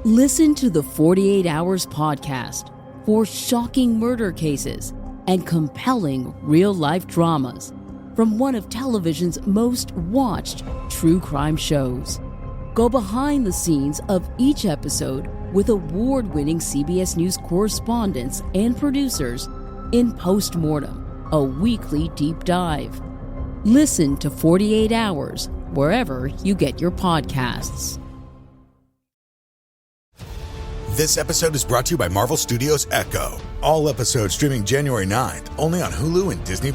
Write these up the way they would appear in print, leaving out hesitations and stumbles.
Listen to the 48 Hours podcast for shocking murder cases and compelling real-life dramas from one of television's most watched true crime shows. Go behind the scenes of each episode with award-winning CBS News correspondents and producers in Postmortem, a weekly deep dive. Listen to 48 Hours wherever you get your podcasts. This episode is brought to you by Marvel Studios Echo. All episodes streaming January 9th, only on Hulu and Disney+.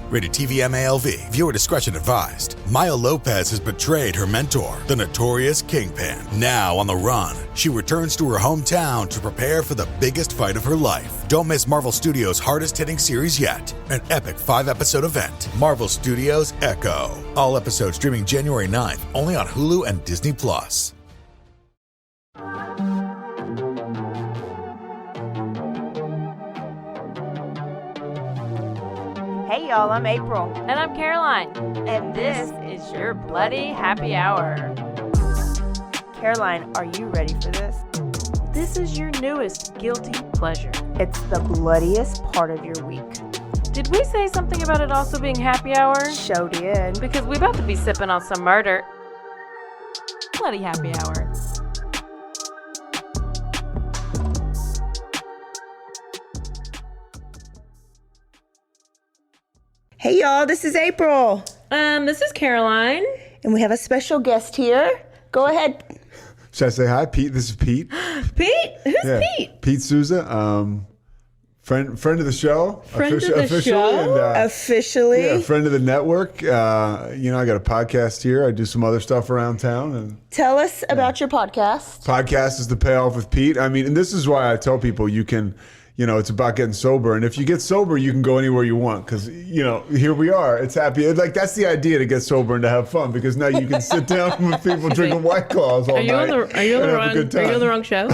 Rated TV MALV. Viewer discretion advised. Maya Lopez has betrayed her mentor, the notorious Kingpin. Now on the run, she returns to her hometown to prepare for the biggest fight of her life. Don't miss Marvel Studios' hardest-hitting series yet. An epic 5-episode event. Marvel Studios Echo. All episodes streaming January 9th, only on Hulu and Disney+. Hey y'all, I'm April. And I'm Caroline. And this is your Bloody Happy Hour. Caroline, are you ready for this? This is your newest guilty pleasure. It's the bloodiest part of your week. Did we say something about it also being happy hour? Show did. Because we about to be sipping on some murder. Bloody Happy Hour. Hey y'all, this is April. This is Caroline. And we have a special guest here. Go ahead. Should I say hi? Pete, this is Pete. Pete? Who's Pete? Pete Sousa, friend of the show. Officially. Yeah, friend of the network. I got a podcast here. I do some other stuff around town. And tell us about your podcast. Podcast is the Payoff with Pete. I mean, and this is why I tell people you can, it's about getting sober. And if you get sober, you can go anywhere you want because, here we are. It's happy. Like, that's the idea, to get sober and to have fun, because now you can sit down with people drinking White Claws all night. Are you on the wrong show?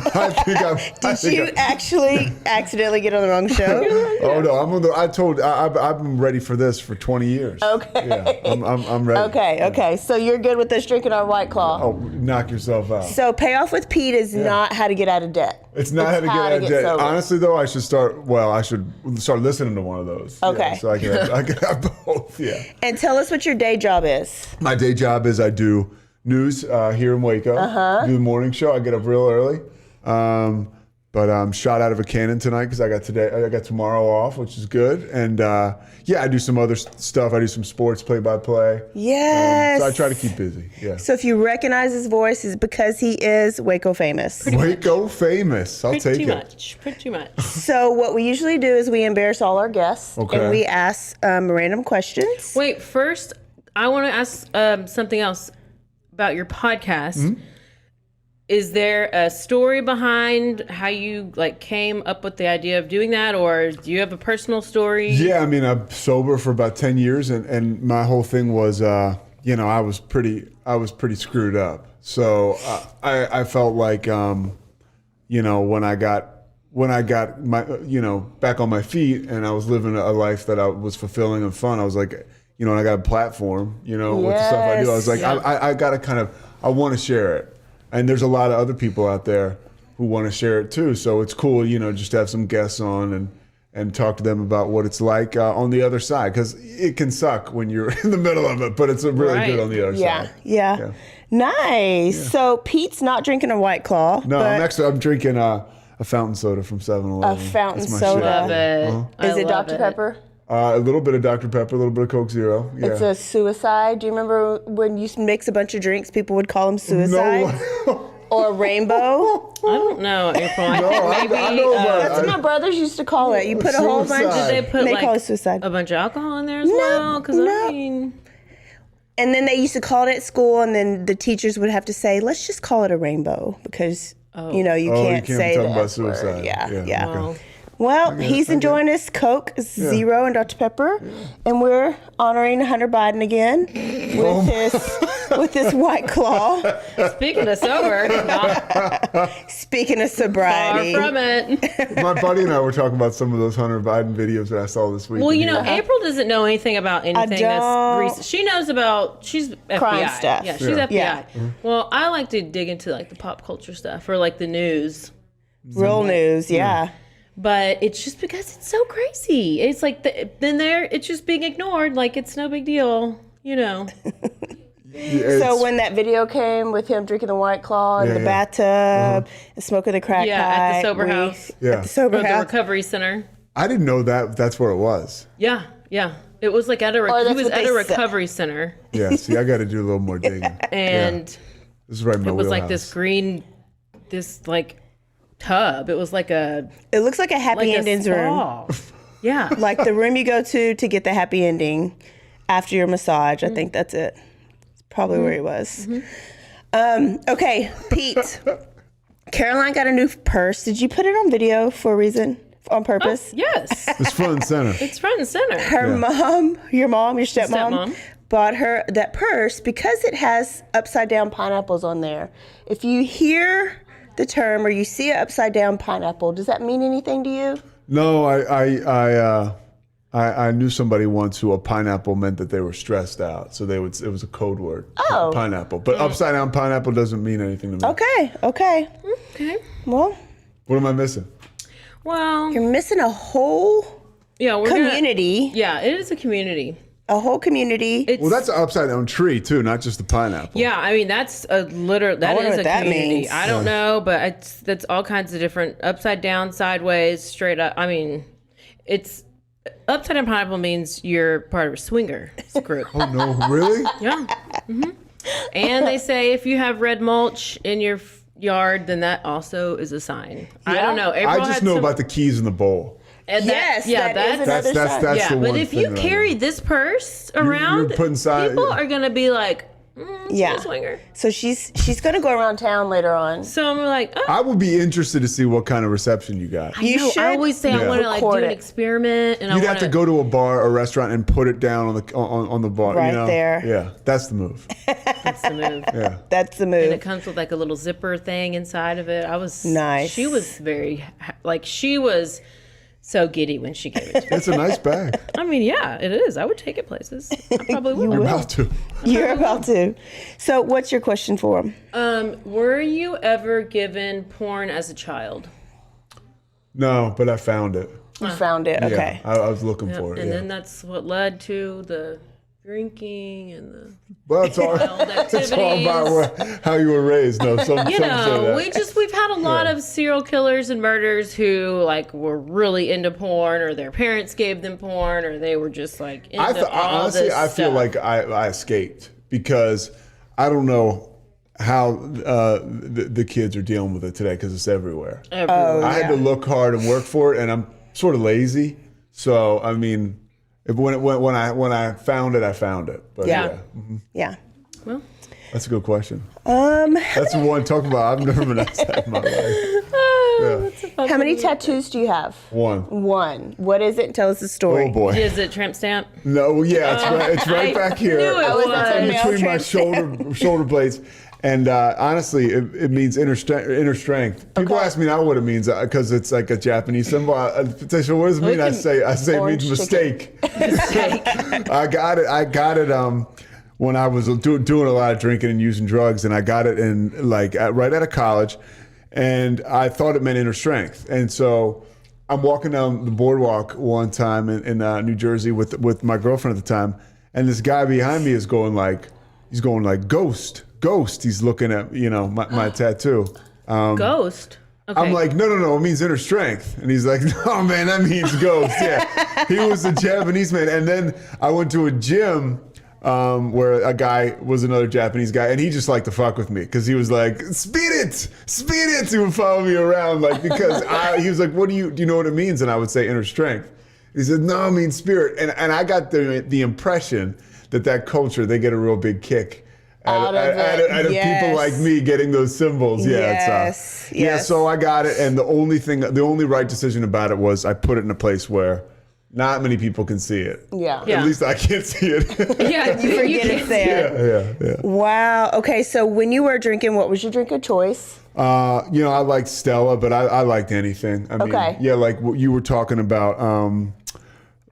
Did you actually accidentally get on the wrong show? Oh, no. I've been ready for this for 20 years. Okay. Yeah, I'm ready. Okay. So you're good with us drinking our White Claw? Oh, knock yourself out. So Payoff with Pete is not how to get out of debt. It's not how to get out of debt. Sober. Honestly, though, I should start listening to one of those. Okay. Yeah, so I can have both, yeah. And tell us what your day job is. My day job is I do news here in Waco. Do the morning show. I get up real early. But I'm shot out of a cannon tonight because I got tomorrow off, which is good. And I do some other stuff. I do some sports play-by-play. Yes. So I try to keep busy. Yeah. So if you recognize his voice, it's because he is Waco famous. Waco famous. I'll take it. Pretty much. So what we usually do is we embarrass all our guests. Okay. And we ask random questions. Wait, first, I want to ask something else about your podcast. Mm-hmm. Is there a story behind how you came up with the idea of doing that, or do you have a personal story? Yeah, I mean, I'm sober for about 10 years, and my whole thing was, I was pretty screwed up. So I felt like, when I got my, back on my feet, and I was living a life that I was fulfilling and fun, I was like, and I got a platform, with the stuff I do. I was like, I gotta I want to share it. And there's a lot of other people out there who want to share it too. So it's cool, just to have some guests on and talk to them about what it's like on the other side. Because it can suck when you're in the middle of it, but it's really good on the other side. Yeah. Nice. Yeah. So Pete's not drinking a White Claw. No, I'm drinking a fountain soda from 7-Eleven. A fountain soda. Love it. Uh-huh. Is it Dr. Pepper? A little bit of Dr. Pepper, a little bit of Coke Zero. Yeah. It's a suicide. Do you remember when you mix a bunch of drinks, people would call them suicide? No. Or a rainbow? I don't know, April. I know that's what my brothers used to call it. You put a whole bunch. Did they put call it suicide. A bunch of alcohol in there as well? Because And then they used to call it at school, and then the teachers would have to say, "Let's just call it a rainbow," because you can't say talk the about F suicide. word. Yeah. Okay. Well, he's enjoying his Coke Zero and Dr. Pepper, and we're honoring Hunter Biden again with his with this White Claw. Speaking of sober, Speaking of sobriety. far from it. My buddy and I were talking about some of those Hunter Biden videos that I saw this week. Well, you know, April doesn't know anything about anything that's recent. She knows about, she's FBI. Crime stuff. Yeah, she's FBI. Yeah. Well, I like to dig into like the pop culture stuff or like the news. Real news, yeah. But it's just because it's so crazy. It's like, it's just being ignored. Like, it's no big deal, you know. So when that video came with him drinking the White Claw in the bathtub and smoking the crack pipe. At the sober house. At the sober Or the house. recovery center. I didn't know that's where it was. Yeah. It was like at a, he was at a recovery center. Yeah, see, I got to do a little more digging. And this is right in my it was wheelhouse. like this green, like tub. It was like a. It looks like a happy endings room. Yeah. Like the room you go to get the happy ending after your massage. I think that's it. It's probably where he was. Okay, Pete. Caroline got a new purse. Did you put it on video for a reason? On purpose? Oh, yes. It's front and center. It's front and center. Her mom, your stepmom, bought her that purse because it has upside down pineapples on there. If you hear the term or you see an upside down pineapple, does that mean anything to you? No, I knew somebody once who a pineapple meant that they were stressed out, so it was a code word. Oh. Pineapple. But upside down pineapple doesn't mean anything to me. Okay. Well, What am I missing? Well, you're missing a whole community. It is a community. A whole community. Well, that's an upside down tree too, not just the pineapple. Yeah, I mean that's a literal. That wonder is what a that community. means. I don't know, but that's all kinds of different upside down, sideways, straight up. I mean, it's upside down pineapple means you're part of a swinger group. Oh no, really? Yeah. And they say if you have red mulch in your yard, then that also is a sign. I don't know. April I just know about the keys in the bowl. And Yes, that is That's another sign. the one. but if you thing that I carry know. this purse around, you're putting people are gonna be like, Yeah. a swinger. So she's gonna go around town later on. So I'm like, oh. I would be interested to see what kind of reception you got. You No, should I always say I want to like do record an it. experiment, and You'd I have want to go to a bar or restaurant and put it down on the bar. Right you know? there. Yeah, that's the move. That's the move. Yeah. That's the And it move. comes with like a little zipper thing inside of it. Nice. She was she was so giddy when she gave it to me. It's a nice bag. I mean, yeah, it is. I would take it places. I probably would. You're about to. You're about to. So what's your question for him? Were you ever given porn as a child? No, but I found it. You found it. Okay. Yeah, I was looking for it. And yeah. then that's what led to the drinking and the Well, it's all, wild it's all activities. about how you were raised. No, some You say know, that. we've had a lot of serial killers and murders who like were really into porn, or their parents gave them porn, or they were just like into all honestly, this I feel stuff. like I escaped because I don't know how the kids are dealing with it today because it's everywhere. Everywhere. I had to look hard and work for it, and I'm sort of lazy. So I mean, when I found it, I found it. But Yeah. Yeah. Well, that's a good question. That's the one talk about. I've never been asked that in my life. How many tattoos do you have? One. One. What is it? Tell us the story. Oh boy. is it tramp stamp? No, yeah, it's right I back here. knew it was. In Male between my tramp shoulder blades. And honestly, it means inner strength. People ask me now what it means because it's like a Japanese symbol. They say, what does it mean? I say it Orange means mistake. I got it. When I was doing a lot of drinking and using drugs, and I got it in right out of college, and I thought it meant inner strength. And so I'm walking down the boardwalk one time in New Jersey with my girlfriend at the time, and this guy behind me is going like ghost. He's looking at my tattoo. Ghost. Okay. I'm like, no, it means inner strength. And he's like, no, man, that means ghost. Yeah. He was a Japanese man. And then I went to a gym where a guy was another Japanese guy, and he just liked to fuck with me because he was like, speed it. He would follow me around because he was like, do you know what it means? And I would say inner strength. He said, no, it means spirit. And I got the impression that culture, they get a real big kick out of people like me getting those symbols. Yes. Yeah, so I got it, and the only right decision about it was I put it in a place where, not many people can see it. Yeah. Yeah. At least I can't see it. Yeah, You forget it's there. Yeah. Wow. Okay, so when you were drinking, what was your drink of choice? I liked Stella, but I liked anything. I mean, Okay. yeah, like what you were talking about,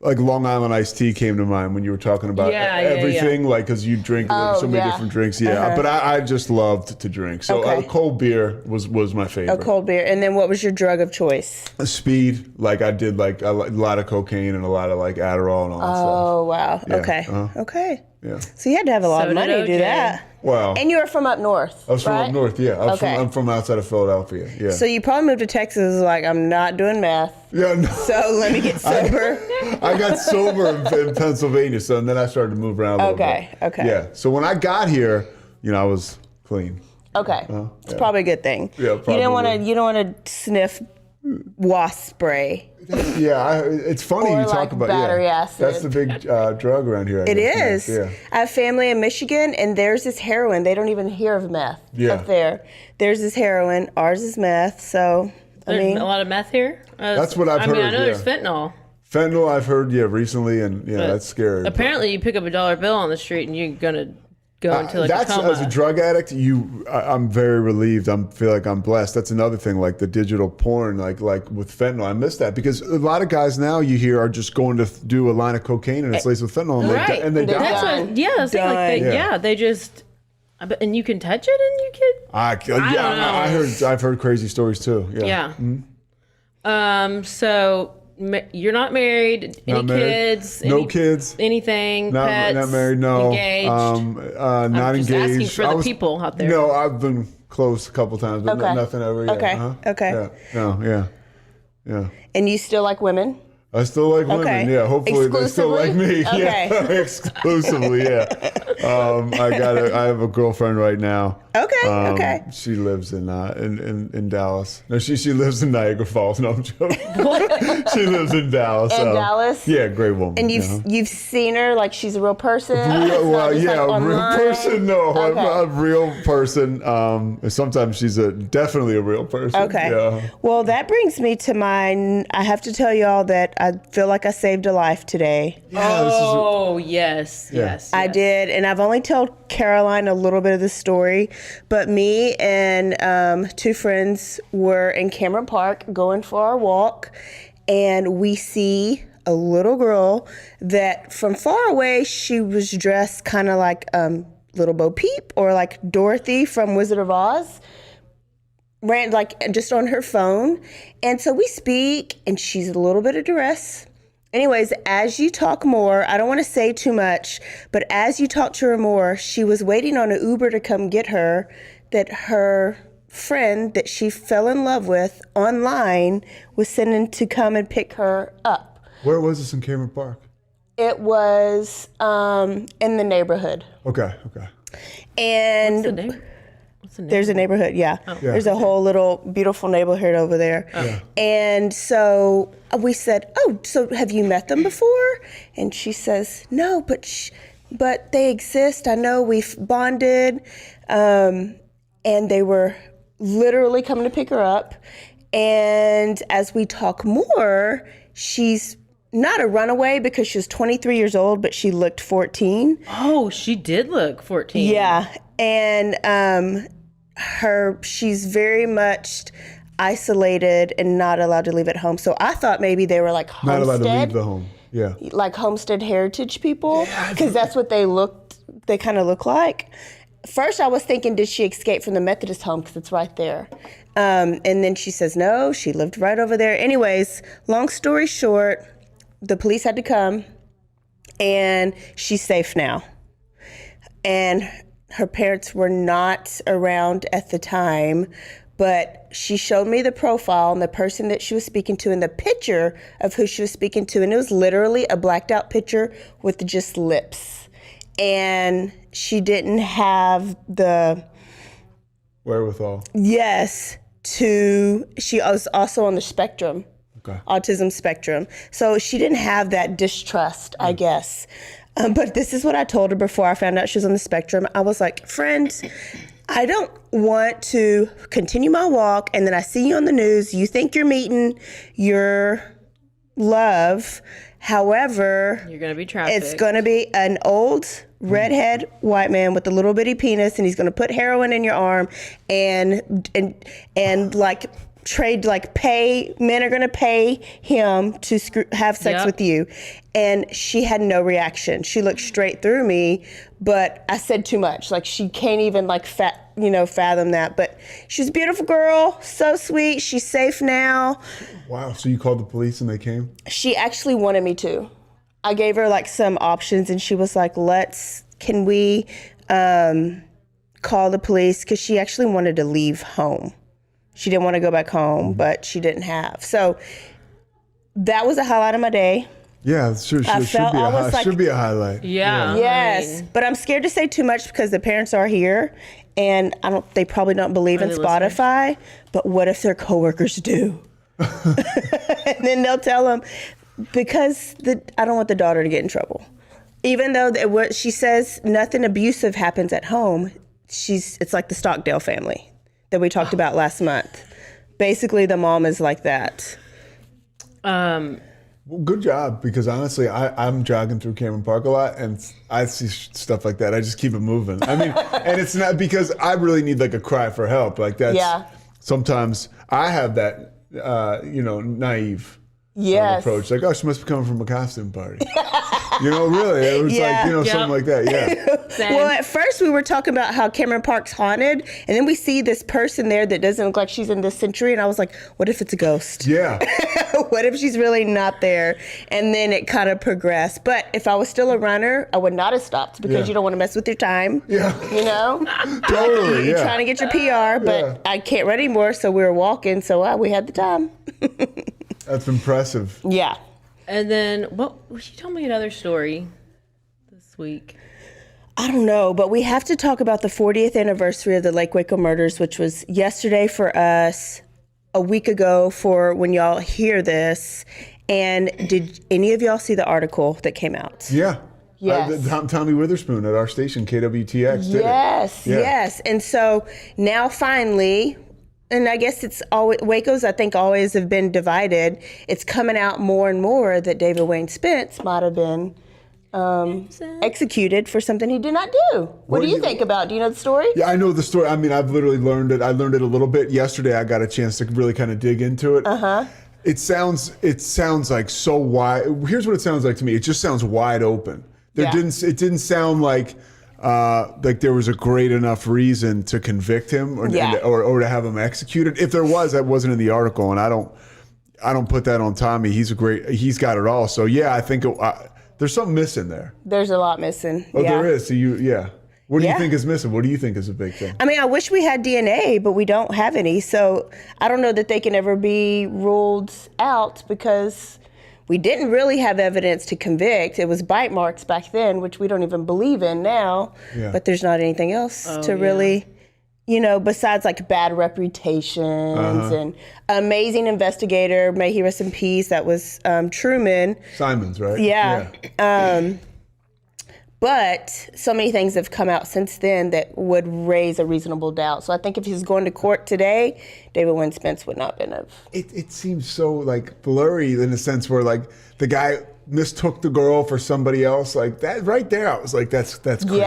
like Long Island iced tea came to mind when you were talking about everything, like because you drink so many different drinks. Yeah, but I just loved to drink. So Okay. cold beer was my favorite. A cold beer. And then what was your drug of choice? Speed, like I did like a lot of cocaine and a lot of like Adderall and all that stuff. Oh, wow. Yeah, Okay. Okay. Yeah. So you had to have a lot So of money did to do OJ. that. Wow. And you were from up north, I was from right? up north, yeah. Okay. I'm from outside of Philadelphia, yeah. So you probably moved to Texas like, I'm not doing math. Yeah, no. So let me get sober. I got sober in Pennsylvania, so and then I started to move around a little bit. Okay. Yeah. So when I got here, I was clean. Okay. It's probably a good thing. Yeah, You don't want probably. to sniff wasp spray. Yeah, it's funny Or you talk like about battery acid. That's the big drug around here. I It guess. is. Yeah. I have family in Michigan, and theirs is heroin. They don't even hear of meth up there. Theirs is heroin. Ours is meth. So, I There's mean, a lot of meth here. That's what I've I mean, I heard, know there's yeah. fentanyl. Fentanyl, I've heard, recently, and that's scary. Apparently, you pick up a dollar bill on the street and you're gonna go into like That's a coma. as a drug addict, I'm very relieved. I feel like I'm blessed. That's another thing, like the digital porn, like with fentanyl. I miss that because a lot of guys now you hear are just going to do a line of cocaine and it's laced with fentanyl, and Right. they They're die. That's done. what, yeah, that's like Done. they just, and you can touch it and you can. I've heard crazy stories too. Yeah. Yeah. So you're not married. Any Not married. kids? No kids. Anything? Not, pets? not married. No. Engaged? Not just engaged. asking for the people out there. No, I've been close a couple times, but Okay. nothing ever yet. Okay. Okay. Yeah. No. Yeah. and you still like women? I still like women. Okay. Yeah. Hopefully they still like me. Exclusively? Yeah. Okay. Exclusively. Yeah. I have a girlfriend right now. Okay. Okay. She lives in Dallas. No, she lives in Niagara Falls. No, I'm joking. She lives in Dallas. In Dallas? Yeah, great woman. And you've seen her like she's a real person? It's not Well, just, yeah, like, a real online? person. No, Okay. a real person. Sometimes she's definitely a real person. Okay. Yeah. Well, that brings me to I have to tell y'all that I feel like I saved a life today. Yeah, this is Oh yes. I did, and I've only told Caroline a little bit of the story, but me and two friends were in Cameron Park going for our walk, and we see a little girl that from far away, she was dressed kind of like Little Bo Peep or like Dorothy from Wizard of Oz. Ran like just on her phone. And so we speak and she's a little bit of duress. Anyways, as you talk more, I don't want to say too much, but as you talk to her more, she was waiting on an Uber to come get her, that her friend that she fell in love with online was sending to come and pick her up. Where was this in Cameron Park? It was in the neighborhood. Okay. And What's the name? there's a neighborhood, yeah. There's a whole little beautiful neighborhood over there. And so we said, oh, so have you met them before? And she says, no, but they exist. I know, we've bonded. And they were literally coming to pick her up. And as we talk more, she's not a runaway because she was 23 years old, but she looked 14. Oh, she did look 14. Yeah. And she's very much isolated and not allowed to leave at home. So I thought maybe they were like Not allowed to leave Homestead, the home. Yeah. like Homestead Heritage people, because that's what they kind of look like. First, I was thinking, did she escape from the Methodist home? Because it's right there. And then she says, no, she lived right over there. Anyways, long story short, the police had to come, and she's safe now. And her parents were not around at the time, but she showed me the profile and the person that she was speaking to and the picture of who she was speaking to. And it was literally a blacked out picture with just lips. And she didn't have the Wherewithal. she was also on the spectrum, autism spectrum. So she didn't have that distrust, I guess. But this is what I told her before I found out she was on the spectrum. I was like, friend, I don't want to continue my walk, and then I see you on the news. You think you're meeting your love, However, You're going to be trafficked. it's going to be an old redhead white man with a little bitty penis, and he's going to put heroin in your arm and like trade, like men are going to pay him to have sex with you. And she had no reaction. She looked straight through me, but I said too much. Like, she can't even like fathom that. But she's a beautiful girl, so sweet. She's safe now. Wow. So you called the police and they came? She actually wanted me to. I gave her like some options, and she was like, can we call the police? Because she actually wanted to leave home. She didn't want to go back home, but she didn't have. So that was a highlight of my day. Yeah, should be a highlight. Yeah. Yes, but I'm scared to say too much because the parents are here, and they probably don't believe in Spotify. But what if their coworkers do? And then they'll tell them, because I don't want the daughter to get in trouble. Even though she says nothing abusive happens at home, it's like the Stockdale family that we talked about last month. Basically, the mom is like that. Well, good job, because honestly, I'm jogging through Cameron Park a lot, and I see stuff like that. I just keep it moving. I mean, and it's not because I really need like a cry for help. Like that's sometimes I have that, naive approach. Like, oh, she must be coming from a costume party. Really, it was like, something like that. Yeah. Well, at first we were talking about how Cameron Park's haunted, and then we see this person there that doesn't look like she's in this century, and I was like, what if it's a ghost? Yeah. What if she's really not there? And then it kind of progressed. But if I was still a runner, I would not have stopped, because you don't want to mess with your time. Yeah. Totally. You're trying to get your PR, but I can't run anymore, so we were walking, so we had the time. That's impressive. Yeah. And then, she told me another story this week. I don't know, but we have to talk about the 40th anniversary of the Lake Waco murders, which was yesterday for us, a week ago for when y'all hear this. And did any of y'all see the article that came out? Yeah. Yes. Tommy Witherspoon at our station, KWTX, did it. Yes. And so now finally, and I guess it's always, Waco's, I think, always have been divided. It's coming out more and more that David Wayne Spence might have been executed for something he did not do. What do you think about? Do you know the story? Yeah, I know the story. I mean, I've literally learned it. I learned it a little bit yesterday. I got a chance to really kind of dig into it. It sounds like so wide. Here's what it sounds like to me. It just sounds wide open. It didn't sound like there was a great enough reason to convict him or to have him executed. If there was, that wasn't in the article, and I don't put that on Tommy. He's got it all. So yeah, I think there's something missing there. There's a lot missing. Oh, there is. So what do you think is missing? What do you think is a big thing? I mean, I wish we had DNA, but we don't have any. So I don't know that they can ever be ruled out, because we didn't really have evidence to convict. It was bite marks back then, which we don't even believe in now. Yeah. But there's not anything else to really, besides like bad reputations and amazing investigator, may he rest in peace. That was Truman. Simons, right? Yeah. But so many things have come out since then that would raise a reasonable doubt. So I think if he's going to court today, David Wayne Spence would not been of. It seems so like blurry in the sense where like the guy mistook the girl for somebody else. Like that right there, I was like, that's crazy.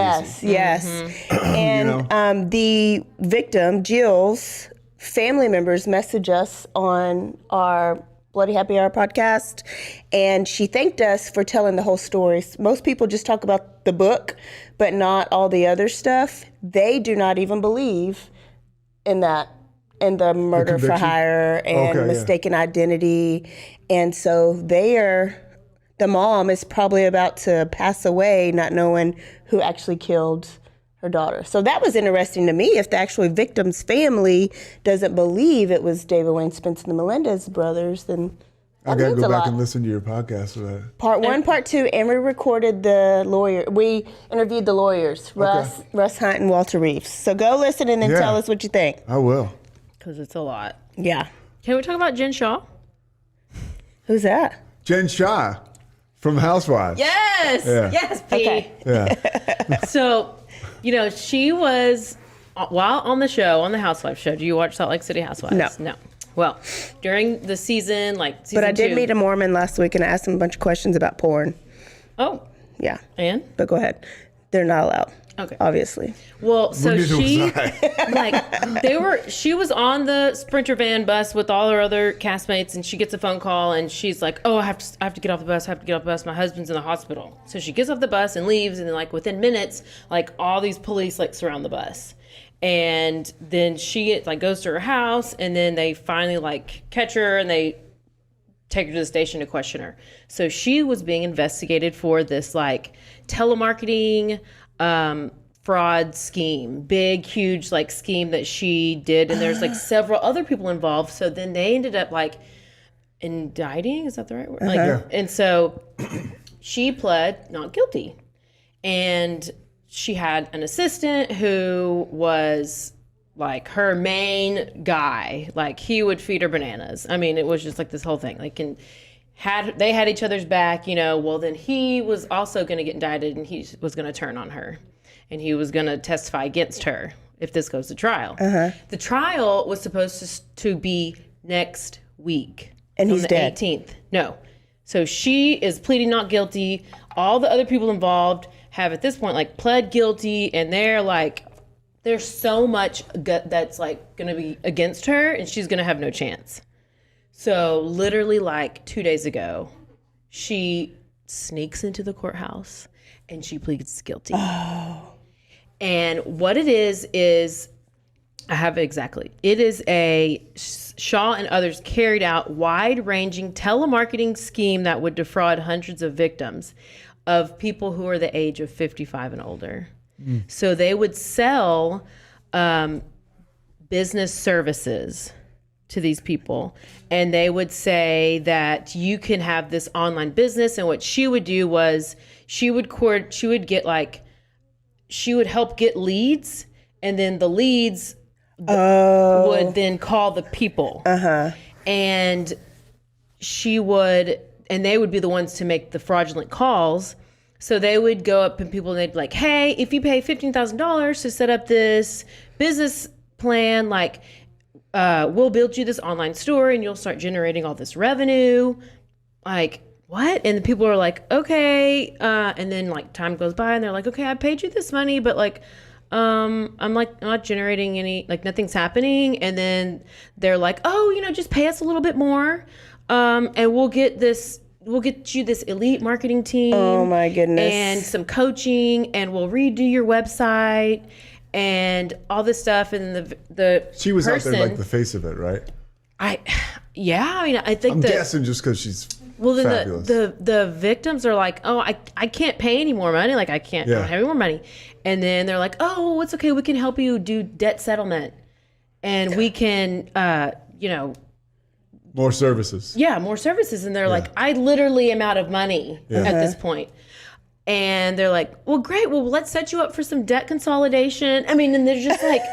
Yes. And the victim, Jill's family members, messaged us on our Bloody Happy Hour podcast, and she thanked us for telling the whole story. Most people just talk about the book, but not all the other stuff. They do not even believe in that, in the murder for hire and mistaken identity. And so the mom is probably about to pass away not knowing who actually killed her daughter. So that was interesting to me. If the actual victim's family doesn't believe it was David Wayne Spence and the Melendez brothers, then I gotta go back and listen to your podcast for that. Part 1, Part 2, and we recorded we interviewed the lawyers, Russ Hunt and Walter Reeves. So go listen and then tell us what you think. I will. Because it's a lot. Yeah. Can we talk about Jen Shaw? Who's that? Jen Shaw from Housewives. Yes. Yeah. Yes, Pete. Okay. Yeah. So, she was, while on the show, on the Housewives show, do you watch Salt Lake City Housewives? No. Well, during the season, like season But I did 2, meet a Mormon last week and I asked him a bunch of questions about porn. Oh, Yeah. and? But go ahead. They're not allowed. Okay. Obviously. Well, so Neither she, was I. she was on the Sprinter van bus with all her other castmates, and she gets a phone call, and she's like, oh, I have to get off the bus. My husband's in the hospital. So she gets off the bus and leaves, and then like within minutes, like all these police like surround the bus. And then she goes to her house, and then they finally like catch her, and they take her to the station to question her. So she was being investigated for this like telemarketing fraud scheme, big, huge like scheme that she did. And there's like several other people involved. So then they ended up like indicting, is that the right word? Like, and so she pled not guilty. And she had an assistant who was like her main guy. Like he would feed her bananas. I mean, it was just like this whole thing. Like, and they had each other's back, you know. Well, then he was also going to get indicted, and he was going to turn on her, and he was going to testify against her if this goes to trial. The trial was supposed to be next week, And on he's the dead. 18th. No, so she is pleading not guilty. All the other people involved have at this point like pled guilty, and they're like, there's so much that's like going to be against her, and she's going to have no chance. So literally like 2 days ago, she sneaks into the courthouse and she pleads guilty. Oh. And what it is I have it exactly. It is a Shaw and others carried out wide-ranging telemarketing scheme that would defraud hundreds of victims of people who are the age of 55 and older. So they would sell business services to these people, and they would say that you can have this online business. And what she would do was she would help get leads, and then the leads would then call the people. And they would be the ones to make the fraudulent calls. So they would go up and people, and they'd be like, hey, if you pay $15,000 to set up this business plan, like, we'll build you this online store and you'll start generating all this revenue. Like, what? And the people are like, okay. And then like time goes by and they're like, okay, I paid you this money, but like, I'm not generating any, like nothing's happening. And then they're like, oh, you know, just pay us a little bit more. And we'll get you this elite marketing team. Oh my goodness. And some coaching, and we'll redo your website and all this stuff. And She was out person, there like the face of it, right? I mean, I think I'm guessing just because she's fabulous. the victims are like, oh, I can't pay any more money. Like I don't have any more money. And then they're like, oh, it's okay. We can help you do debt settlement, and we can, More services. yeah, more services. And they're like, I literally am out of money at this point. And they're like, well, great. Well, let's set you up for some debt consolidation. I mean, and they're just like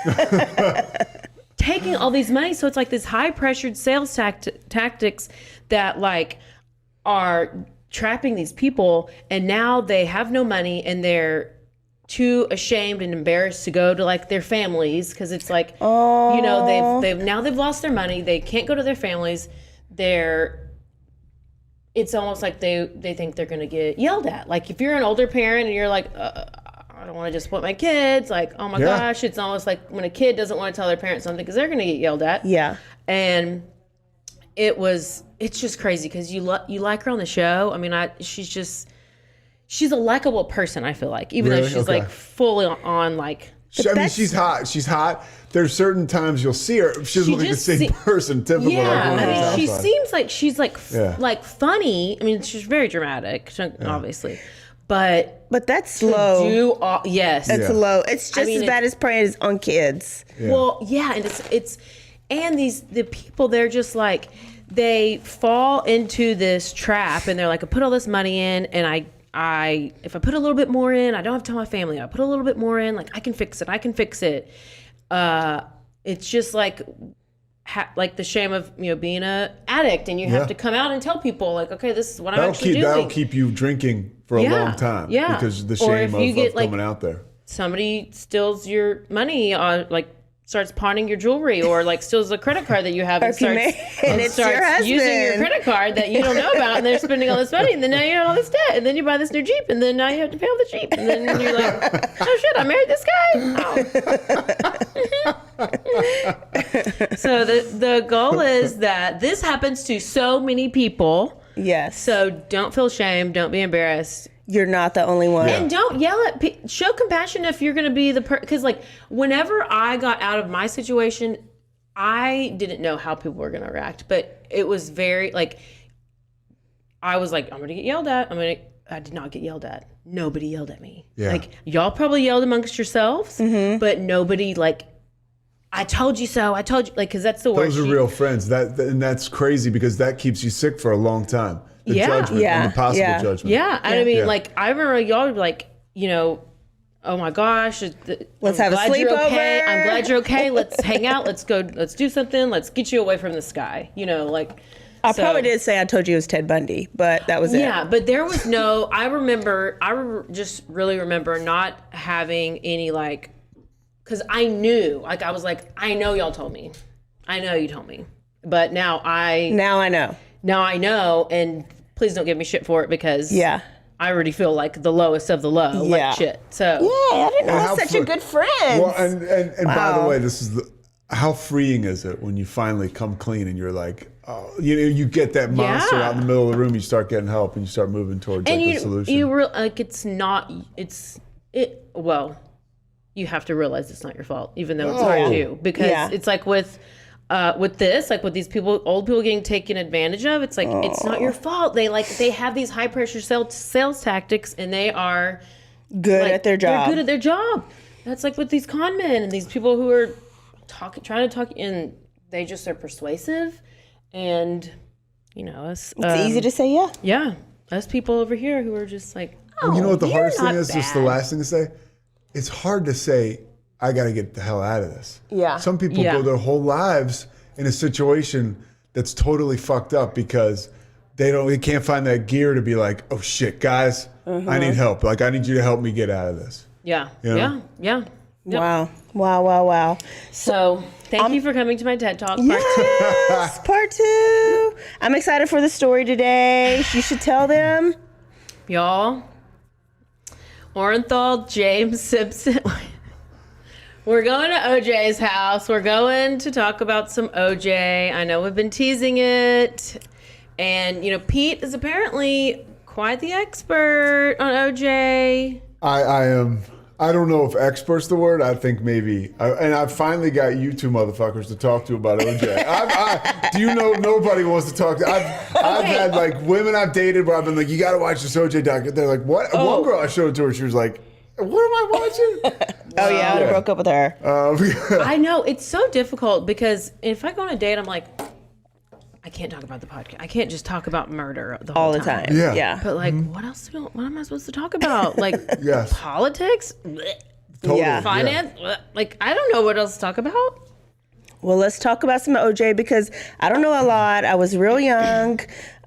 taking all these money. So it's like this high pressured sales tactics that like are trapping these people. And now they have no money, and they're too ashamed and embarrassed to go to like their families, because it's like, you know, they've lost their money. They can't go to their families. It's almost like they think they're going to get yelled at. Like if you're an older parent and you're like, I don't want to disappoint my kids. Like, oh my gosh, it's almost like when a kid doesn't want to tell their parents something because they're going to get yelled at. Yeah. And it's just crazy because you like her on the show. I mean, she's a likable person, I feel like, even though she's like fully on like. She's hot. She's hot. There's certain times you'll see her. She doesn't look like the same person, typical. Yeah, like I mean, she seems like she's like like funny. I mean, she's very dramatic, obviously, but that's low. Yes, it's low. It's just as bad as preying on kids. Yeah. Well, yeah, and and the people, they're just like, they fall into this trap, and they're like, I put all this money in, and if I put a little bit more in, I don't have to tell my family. I put a little bit more in, like I can fix it. It's just like the shame of being an addict, and you have to come out and tell people like, okay, this is what I'm actually doing. That'll keep you drinking for a long time. Yeah, because the shame of coming out there. Somebody steals your money on like starts pawning your jewelry or like steals a credit card that you have and starts it's your husband using your credit card that you don't know about, and they're spending all this money, and then now you have all this debt, and then you buy this new Jeep, and then now you have to pay off the Jeep, and then you're like, oh shit, I married this guy. Oh. So the goal is that this happens to so many people. Yes. So don't feel shame. Don't be embarrassed. You're not the only one. And don't yell at show compassion if you're going to be the because like whenever I got out of my situation, I didn't know how people were going to react, but it was very like I was like, I'm going to get yelled at. I did not get yelled at. Nobody yelled at me. Yeah. Like y'all probably yelled amongst yourselves, but nobody like I told you so. I told you like because that's the word. Those are real friends. And that's crazy because that keeps you sick for a long time. The judgment and the possible judgment. Yeah. And I mean, like, I remember y'all were like, you know, oh my gosh. Let's have a sleepover. Okay. I'm glad you're okay. Let's hang out. Let's go. Let's do something. Let's get you away from this guy. You know, like. I probably did say I told you it was Ted Bundy, but that was it. Yeah, but there was no, just really remember not having any like, because I knew, like, I was like, I know y'all told me. I know you told me. But now I know. Now I know, and please don't give me shit for it because I already feel like the lowest of the low, like shit. So I didn't know I was such a good friend. Well, and by the way, this is how freeing is it when you finally come clean and you're like, oh, you get that monster out in the middle of the room, you start getting help and you start moving towards the solution. Well, you have to realize it's not your fault, even though it's hard too, because it's like with this, like with these people, old people getting taken advantage of, it's like, it's not your fault. They have these high pressure sales tactics and they are good at their job. They're good at their job. That's like with these con men and these people who are trying to talk, and they just are persuasive. And, you know, us. It's easy to say Yeah. Us people over here who are just like, and you know what the hardest thing is? bad. Just the last thing to say? It's hard to say, I got to get the hell out of this. Yeah. Some people go their whole lives in a situation that's totally fucked up because they can't find that gear to be like, oh shit, guys, I need help. Like, I need you to help me get out of this. Yeah. You know? Yeah. Yep. Wow. So thank you for coming to my TED Talk. Yes, part 2. I'm excited for the story today. You should tell them. Y'all, OrenthalJames Simpson. We're going to OJ's house. We're going to talk about some OJ. I know we've been teasing it. And, you know, Pete is apparently quite the expert on OJ. I am. I don't know if expert's the word. I think maybe. And I finally got you two motherfuckers to talk to about OJ. Do you know nobody wants to talk to? I've had like women I've dated where I've been like, you got to watch this OJ doc. They're like, what? One girl I showed it to her. She was like, what am I watching? I would have broke up with her. I know. It's so difficult because if I go on a date, I'm like, I can't talk about the podcast. I can't just talk about murder the whole all the time. Yeah. But like, what else? What am I supposed to talk about? Like politics, Totally. finance. Like, I don't know what else to talk about. Well, let's talk about some OJ because I don't know a lot. I was real young.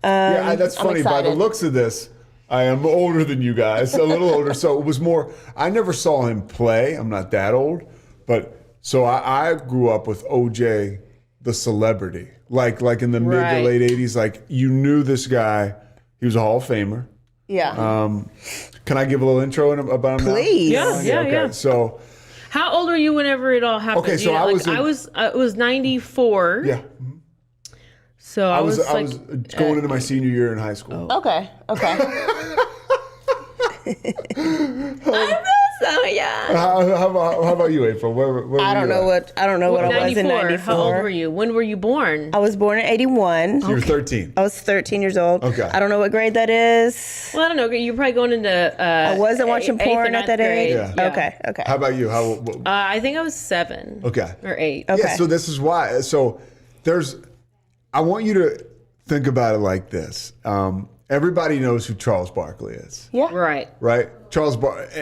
That's funny. By the looks of this, I am older than you guys, a little older. So it was more, I never saw him play. I'm not that old. But so I grew up with OJ, the celebrity. Like in the mid to late 80s, like you knew this guy. He was a Hall of Famer. Yeah. Can I give a little intro about him? Please. Now? Yeah. So, how old were you whenever it all happened? Okay, so I was 94. Yeah. So I was going into my senior year in high school. Okay. So yeah. How about you, April? Where I don't know what I was in 94. How old were you? When were you born? I was born in 81. So you were 13. I was 13 years old. Okay. I don't know what grade that is. Well, I don't know. You're probably going into. I wasn't watching porn at that age. Yeah. Okay. How about you? I think I was 7. Okay. Or 8. Okay. Yeah. So this is why. So I want you to think about it like this. Everybody knows who Charles Barkley is. Yeah. Right.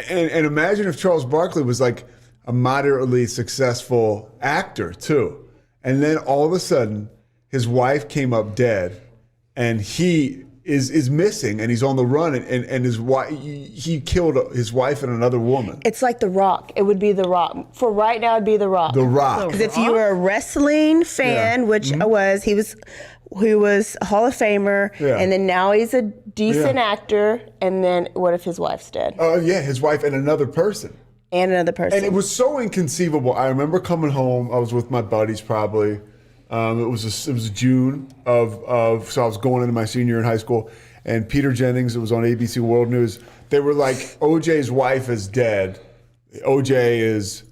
And imagine if Charles Barkley was like a moderately successful actor too. And then all of a sudden his wife came up dead and he is missing, and he's on the run, and his wife, he killed his wife and another woman. It's like The Rock. It would be The Rock. For right now, it'd be The Rock. The Rock. Because if you were a wrestling fan, which I was, he was a Hall of Famer, and then now he's a decent actor, and then what if his wife's dead? Oh, yeah, his wife and another person. And another person. And it was so inconceivable. I remember coming home. I was with my buddies probably. It was June so I was going into my senior year in high school, and Peter Jennings, it was on ABC World News. They were like, OJ's wife is dead. OJ is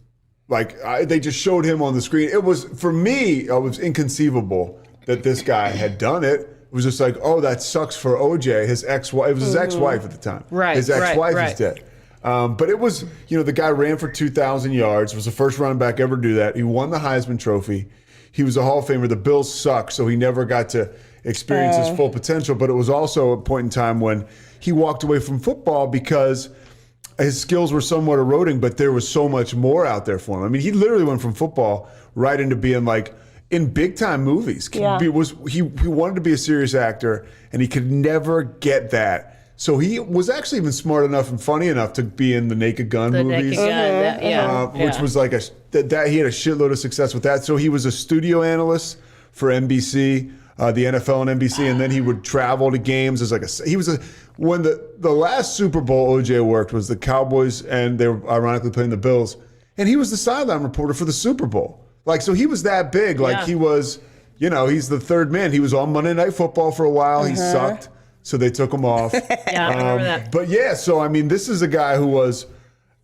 like, they just showed him on the screen. It was, for me, it was inconceivable that this guy had done it. It was just like, oh, that sucks for OJ. His ex-wife, it was his ex-wife at the time. Right. His ex-wife is dead. But it was, the guy ran for 2,000 yards, was the first running back ever to do that. He won the Heisman Trophy. He was a Hall of Famer. The Bills sucked, so he never got to experience his full potential. But it was also a point in time when he walked away from football because his skills were somewhat eroding, but there was so much more out there for him. I mean, he literally went from football right into being like in big time movies. He wanted to be a serious actor, and he could never get that. So he was actually even smart enough and funny enough to be in the Naked Gun movies. Naked Gun, which was like that he had a shitload of success with that. So he was a studio analyst for NBC, the NFL and NBC, and then he would travel to games as when the last Super Bowl OJ worked was the Cowboys, and they were ironically playing the Bills, and he was the sideline reporter for the Super Bowl. Like, so he was that big. Like he was, he's the third man. He was on Monday Night Football for a while. He sucked. So they took him off. I remember that. But yeah, so I mean, this is a guy who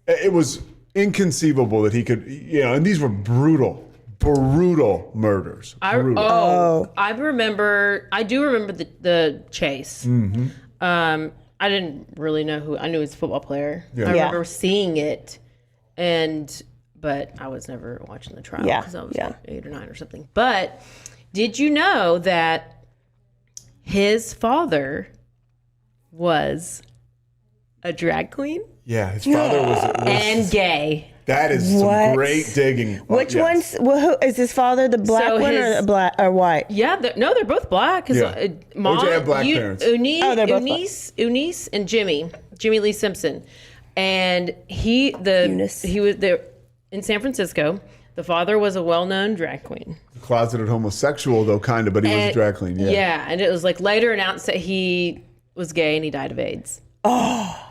it was inconceivable that he could, and these were brutal murders. I do remember the chase. Mm-hmm. I didn't really know I knew he was a football player. Yeah. I remember seeing it, but I was never watching the trial because I was like 8 or 9 or something. But did you know that his father was a drag queen? Yeah, his father was and gay. That is some great digging. Which one's? Who is his father? The black one or the black or white? Yeah, they're both black. Cause Mom, OJ had black parents. Eunice, and Jimmy Lee Simpson, and he was there in San Francisco. The father was a well-known drag queen. Closeted homosexual, though, kind of, but he was a drag queen, yeah. Yeah, and it was like later announced that he was gay and he died of AIDS. Oh.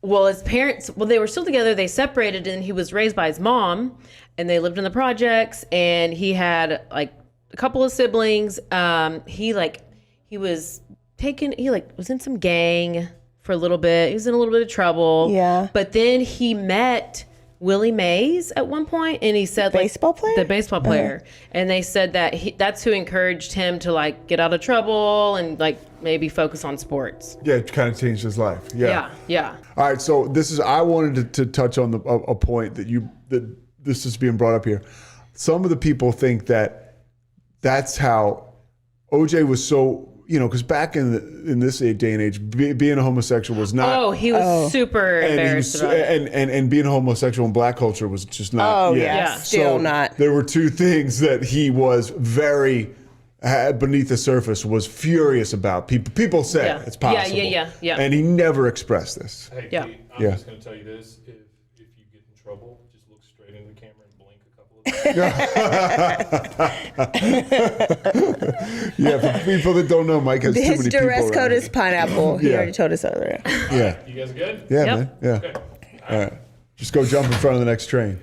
Well, his parents, they were still together. They separated, and he was raised by his mom, and they lived in the projects, and he had like a couple of siblings. He was in some gang for a little bit. He was in a little bit of trouble. Yeah. But then he met Willie Mays at one point, and he said, the baseball player, and they said that that's who encouraged him to get out of trouble and maybe focus on sports. Yeah, it kind of changed his life. Yeah. All right, so I wanted to touch on a point that this is being brought up here. Some of the people think that's how OJ was so. Because back in this day and age, being a homosexual was not. Oh, he was super embarrassed about it. And being a homosexual in black culture was just not. Oh, yeah. Still not. There were two things that he was very beneath the surface was furious about. People said it's possible. Yeah. And he never expressed this. Hey, yeah. Pete, I'm just going to tell you this: if you get in trouble, just look straight into the camera and blink a couple of times. Yeah, for people that don't know, Mike has too many people. His dress code is here. pineapple. He already told us earlier. Yeah. You guys good? Yeah, Yep. man. Yeah. Okay. All right. Just go jump in front of the next train.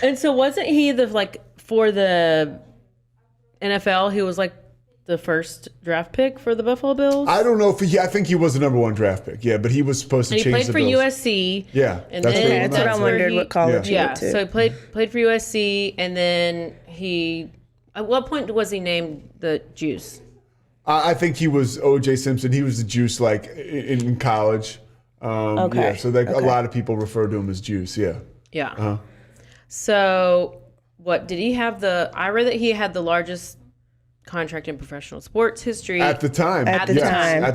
And so wasn't he for the NFL, he was the first draft pick for the Buffalo Bills? I don't know if I think he was the number 1 draft pick. Yeah, but he was supposed to and change he played the for Bills. USC. Yeah, and that's what I wondered. What college he Yeah, went to. so he played for USC, and then at what point was he named the Juice? I think he was O.J. Simpson. He was the Juice in college. Okay. Yeah, so a lot of people refer to him as Juice. Yeah. Yeah. Uh-huh. So what did he have I read that he had the largest contract in professional sports history At the time. At the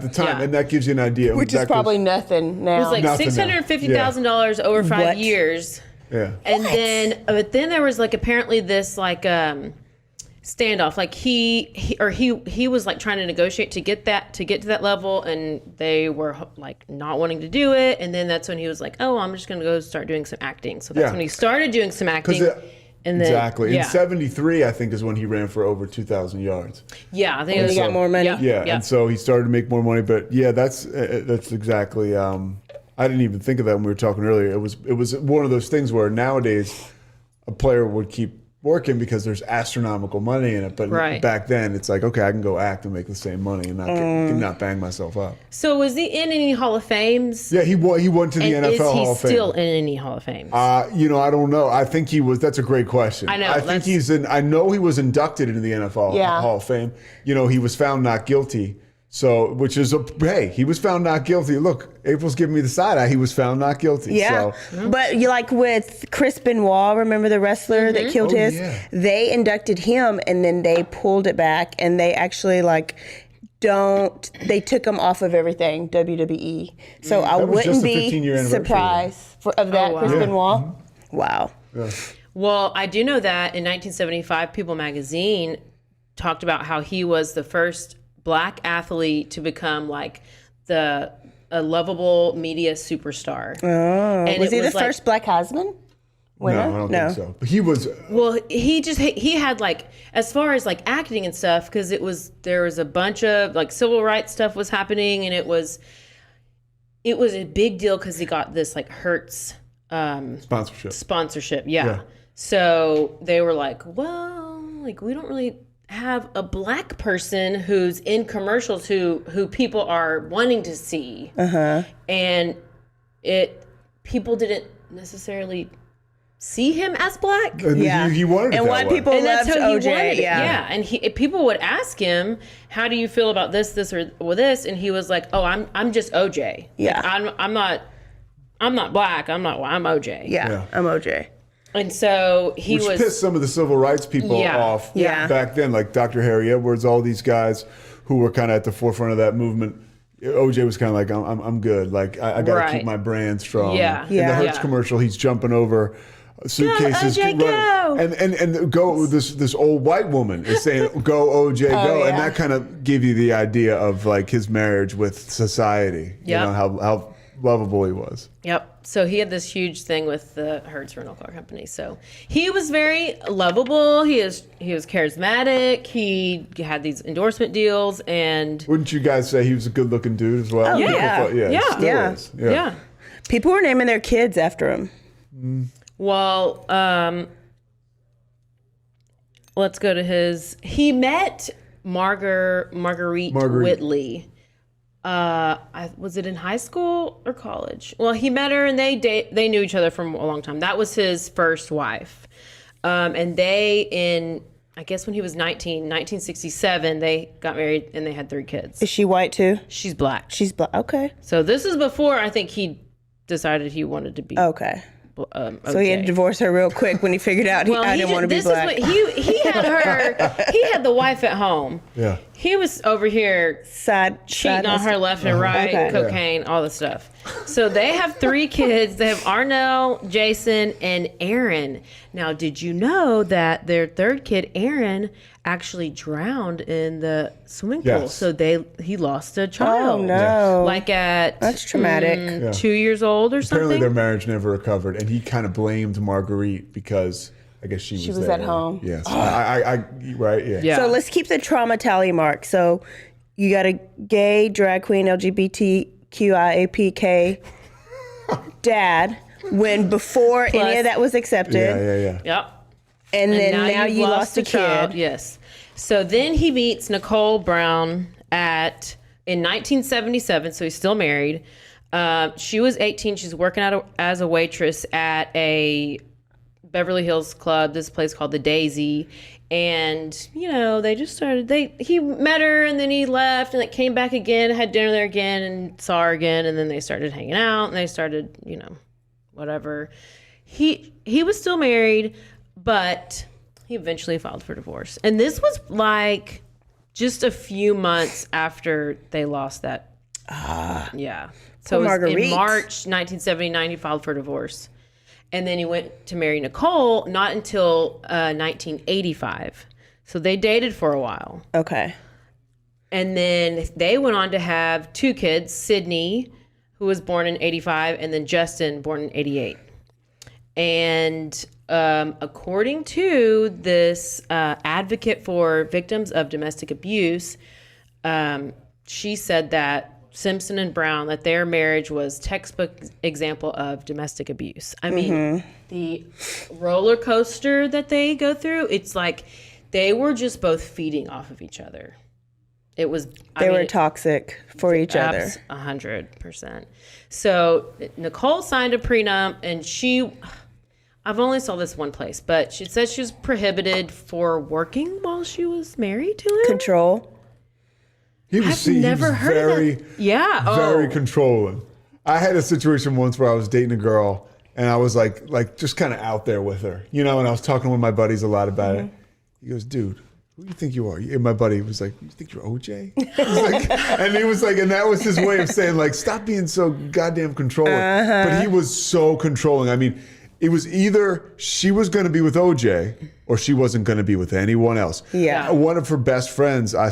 time. And that gives you an idea. Which is probably nothing now. It was Nothing now. $650,000 over 5 What? years. Yeah. And then there was apparently this standoff. Like he was like trying to negotiate to get to that level, and they were like not wanting to do it. And then that's when he was like, "Oh, I'm just going to go start doing some acting." So that's when he started doing some acting. And then, exactly. In 73, I think, is when he ran for over 2,000 yards. Yeah, I think he got more money. Yeah, and so he started to make more money. But yeah, that's exactly. I didn't even think of that when we were talking earlier. It was one of those things where nowadays a player would keep working because there's astronomical money in it. But back then, it's like, okay, I can go act and make the same money and not bang myself up. So was he in any Hall of Fames? Yeah, he went to the NFL Hall of Fame. Is he still in any Hall of Fames? I don't know. I think he was. That's a great question. I know. I think he's in. I know he was inducted into the NFL Hall of Fame. He was found not guilty. So, he was found not guilty. Look, April's giving me the side eye. He was found not guilty. Yeah. So. But you like with Chris Benoit, remember the wrestler that killed his? Yeah. They inducted him and then they pulled it back and they actually they took him off of everything, WWE. So I wouldn't be surprised Chris Benoit. Wow. Yeah. Well, I do know that in 1975, People magazine talked about how he was the first Black athlete to become like a lovable media superstar. Oh, and was he the first Black Heisman winner? No, I don't think so. But he was. Well, he had like, as far as like acting and stuff, because there was a bunch of like civil rights stuff was happening, and it was a big deal because he got this like Hertz sponsorship. Yeah. So they were like, well, like we don't really have a Black person who's in commercials who people are wanting to see. And people didn't necessarily see him as Black. He wanted it and why people loved OJ. And people would ask him, how do you feel about this or this? And he was like, oh, I'm just OJ. Yeah. Like, I'm not Black. I'm OJ. Yeah, I'm OJ. And so Which pissed some of the civil rights people off back then, like Dr. Harry Edwards, all these guys who were kind of at the forefront of that movement. OJ was kind of like, I'm good. Like, I got to keep my brand strong. Yeah. In the Hertz commercial, he's jumping over suitcases. Go, OJ, go! And go, this old white woman is saying, go, OJ, go. And that kind of gave you the idea of like his marriage with society. You know, how lovable he was. Yep. So he had this huge thing with the Hertz rental car company. So he was very lovable. He was charismatic. He had these endorsement deals, and wouldn't you guys say he was a good-looking dude as well? Oh, yeah. Yeah. People were naming their kids after him. Well, let's go to his. He met Marguerite Whitley. Was it in high school or college? Well, he met her and they knew each other for a long time. That was his first wife. And I guess when he was 1967, they got married and they had 3 kids. Is she white too? She's Black. She's Black. Okay. So this is before I think he decided he wanted to be. Okay. So he had to divorce her real quick when he figured out I didn't want to be Black. He had her. He had the wife at home. Yeah. He was over here cheating on her left and right, cocaine, all the stuff. So they have 3 kids. They have Arnell, Jason, and Aaron. Now, did you know that their 3rd kid, Aaron, actually drowned in the swimming pool? Yes. So he lost a child. Oh no! Like that's traumatic. 2 years old or something. Apparently, their marriage never recovered, and he kind of blamed Marguerite because I guess she was at home. Yes, right. Yeah. So let's keep the trauma tally mark. So you got a gay drag queen, LGBTQIAPK dad when before any of that was accepted. Yeah. Yep. And then now you lost a child. kid. Yes. So then he meets Nicole Brown in 1977. So he's still married. She was 18. She's working as a waitress at a Beverly Hills club, this place called the Daisy. And, they just started, he met her and then he left and came back again, had dinner there again and saw her again. And then they started hanging out and they started, whatever. He was still married, but he eventually filed for divorce. And this was like just a few months after they lost that. Yeah. So it was in March 1979, he filed for divorce. And then he went to marry Nicole, not until 1985. So they dated for a while. Okay. And then they went on to have 2 kids, Sydney, who was born in 85, and then Justin, born in 88. And according to this advocate for victims of domestic abuse, she said that Simpson and Brown, that their marriage was textbook example of domestic abuse. I mean, the roller coaster that they go through, it's like they were just both feeding off of each other. It was They were toxic for each other. 100%. So Nicole signed a prenup, and I've only saw this one place, but she said she was prohibited for working while she was married to him. Control. He was, I've never heard very, of that. Yeah. very controlling. I had a situation once where I was dating a girl, and I was like just kind of out there with her, and I was talking with my buddies a lot about it. He goes, dude, who do you think you are? And my buddy was like, you think you're OJ? And he was like, and that was his way of saying, like, stop being so goddamn controlling. But he was so controlling. I mean, it was either she was going to be with OJ or she wasn't going to be with anyone else. Yeah. One of her best friends I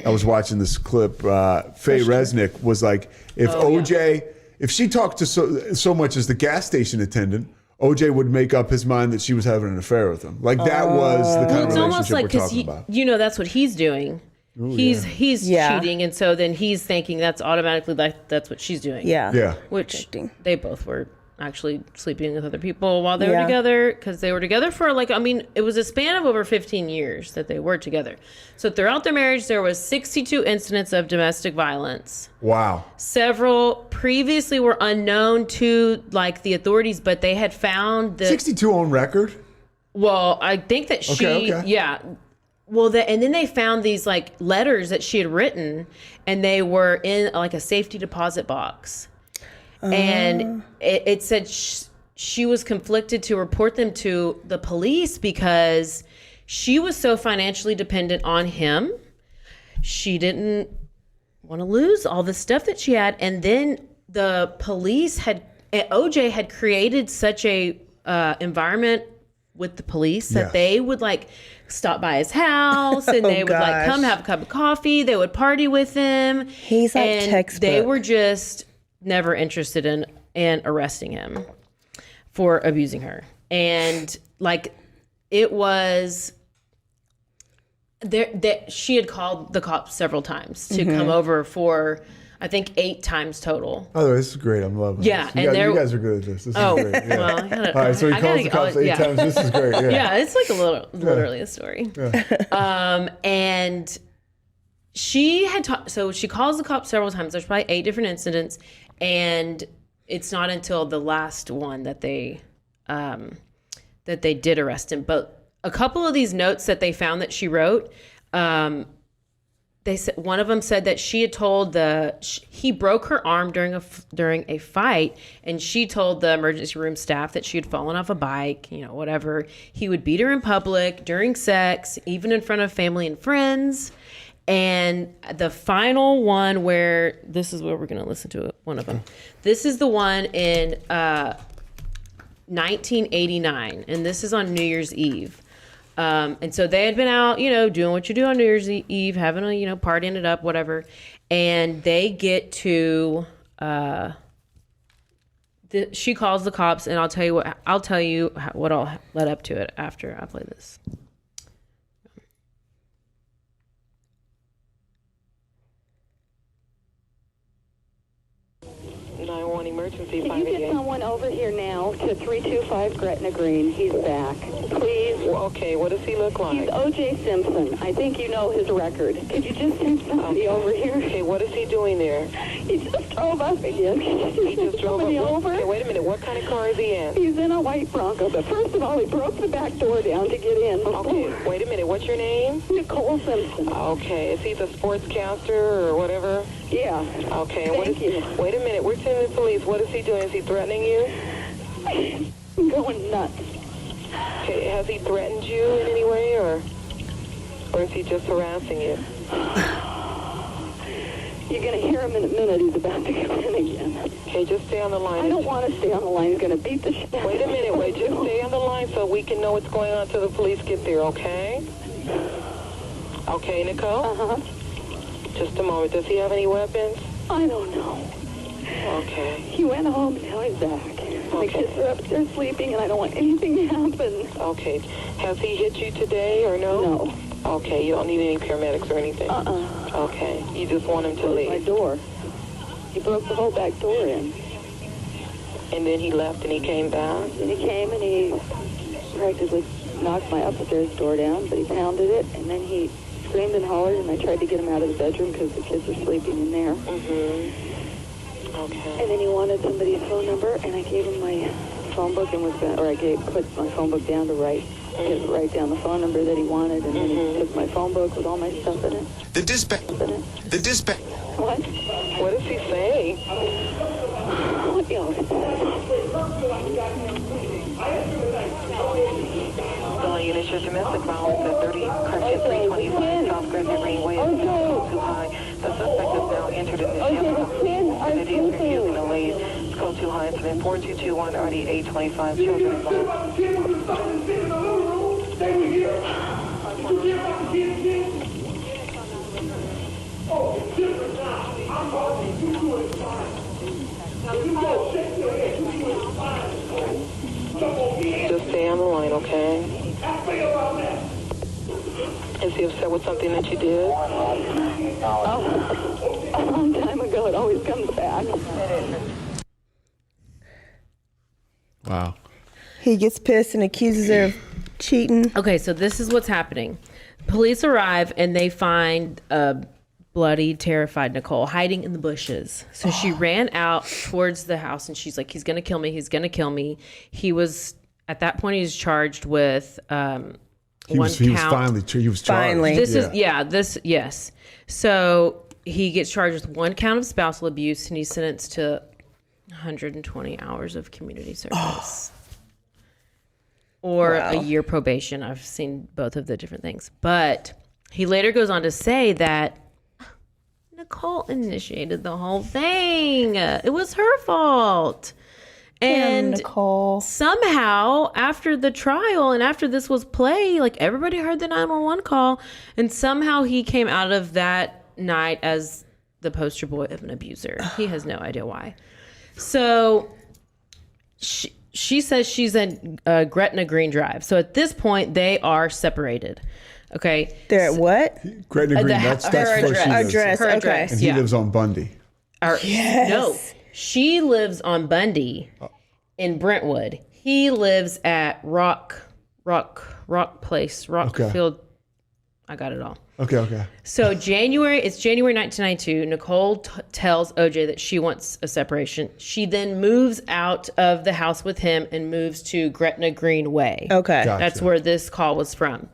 was watching this clip, Faye Resnick was like, if she talked to so much as the gas station attendant, OJ would make up his mind that she was having an affair with him. Like that was the kind of It's almost relationship like, we're talking about. that's what he's doing. He's cheating, and so then he's thinking that's automatically like that's what she's doing. Yeah. Which they both were actually sleeping with other people while they were together, because they were together for it was a span of over 15 years that they were together. So throughout their marriage, there was 62 incidents of domestic violence. Wow. Several previously were unknown to the authorities, but they had found 62 on record? Well, I think that Well, and then they found these letters that she had written, and they were in a safety deposit box. And it said she was conflicted to report them to the police because she was so financially dependent on him. She didn't want to lose all the stuff that she had. And then the police OJ had created such a environment with the police that they would stop by his house, and they would come have a cup of coffee. They would party with him. He's textbook. They were just never interested in arresting him for abusing her. And it was there, she had called the cops several times to come over for, I think, 8 times total. Oh, this is great. I'm loving this. You guys are good at this. This is great. Yeah. Well, all right, so he calls the cops 8 times. This is great. Yeah, yeah, it's literally a story. Yeah. And she had so she calls the cops several times. There's probably 8 different incidents, and it's not until the last one that they did arrest him. But a couple of these notes that they found that she wrote, they said one of them said that she had told he broke her arm during a fight, and she told the emergency room staff that she had fallen off a bike, whatever. He would beat her in public, during sex, even in front of family and friends. And the final one, where this is where we're going to listen to one of them. This is the one in 1989, and this is on New Year's Eve. And so they had been out, doing what you do on New Year's Eve, having a, partying it up, whatever. And they get to, she calls the cops, and I'll tell you what all led up to it after I play this. 911 emergency. Can you get someone over here now to 325 Gretna Green? He's back. Please. Well, okay, what does he look like? He's OJ Simpson. I think you know his record. Could you just send somebody over here? Okay, what is he doing there? He just drove up again. He just drove up over? Okay, wait a minute. What kind of car is he in? He's in a white Bronco, but first of all, he broke the back door down to get in. Okay, wait a minute. What's your name? Nicole Simpson. Okay, is he the sportscaster or whatever? Yeah. Okay, Thank you. Wait a minute. We're sending the police. What is he doing? Is he threatening you? I'm going nuts. Okay, has he threatened you in any way, or is he just harassing you? You're going to hear him in a minute. He's about to come in again. Okay, just stay on the line. I don't want to stay on the line. He's going to beat the shit out of me. Wait a minute. Just stay on the line so we can know what's going on till the police get there, okay? Okay, Nicole? Uh-huh. Just a moment. Does he have any weapons? I don't know. Okay. He went home, now he's back. The kids are upstairs sleeping, and I don't want anything to happen. Okay. Has he hit you today or no? No. Okay, you don't need any paramedics or anything? Okay. You just want him to leave? My door. He broke the whole back door in. And then he left and he came back? And he came and he practically knocked my upstairs door down, but he pounded it, and then he screamed and hollered, and I tried to get him out of the bedroom because the kids were sleeping in there. Mm-hmm. Okay. And then he wanted somebody's phone number, and I gave him my phone book and put my phone book down to write down the phone number that he wanted, and then he took my phone book with all my stuff in it. The dispatch. What? What does he say? What the hell? Units, your domestic violence at 30 Correction 325 South Gretna Greenway is now too high. The suspect is now entered in the shelter and it is refusing to leave. It's code too high. Incident 4221 RD 825 children involved. Just stay on the line, okay? Is he upset with something that you did? Oh, a long time ago, it always comes back. Wow. He gets pissed and accuses her of cheating. Okay, so this is what's happening. Police arrive and they find a bloody, terrified Nicole hiding in the bushes. So she ran out towards the house and she's like, he's going to kill me. He's going to kill me. He was, at that point, he was charged with He was charged. Finally. Yes. So he gets charged with 1 count of spousal abuse and he's sentenced to 120 hours of community service. Or a year probation. I've seen both of the different things. But he later goes on to say that Nicole initiated the whole thing. It was her fault. And Nicole. Somehow, after the trial and after this was played, like everybody heard the 911 call, and somehow he came out of that night as the poster boy of an abuser. He has no idea why. So she says she's in Gretna Green Drive. So at this point, they are separated. Okay. They're at what? Gretna Green. That's her where she lives. Address. Her Okay. address. And he lives on Bundy. Yes. No, she lives on Bundy in Brentwood. He lives at Rock Place, Rockfield. I got it all. Okay. So January 1992. Nicole tells OJ that she wants a separation. She then moves out of the house with him and moves to Gretna Green Way. Okay. Gotcha. That's where this call was from.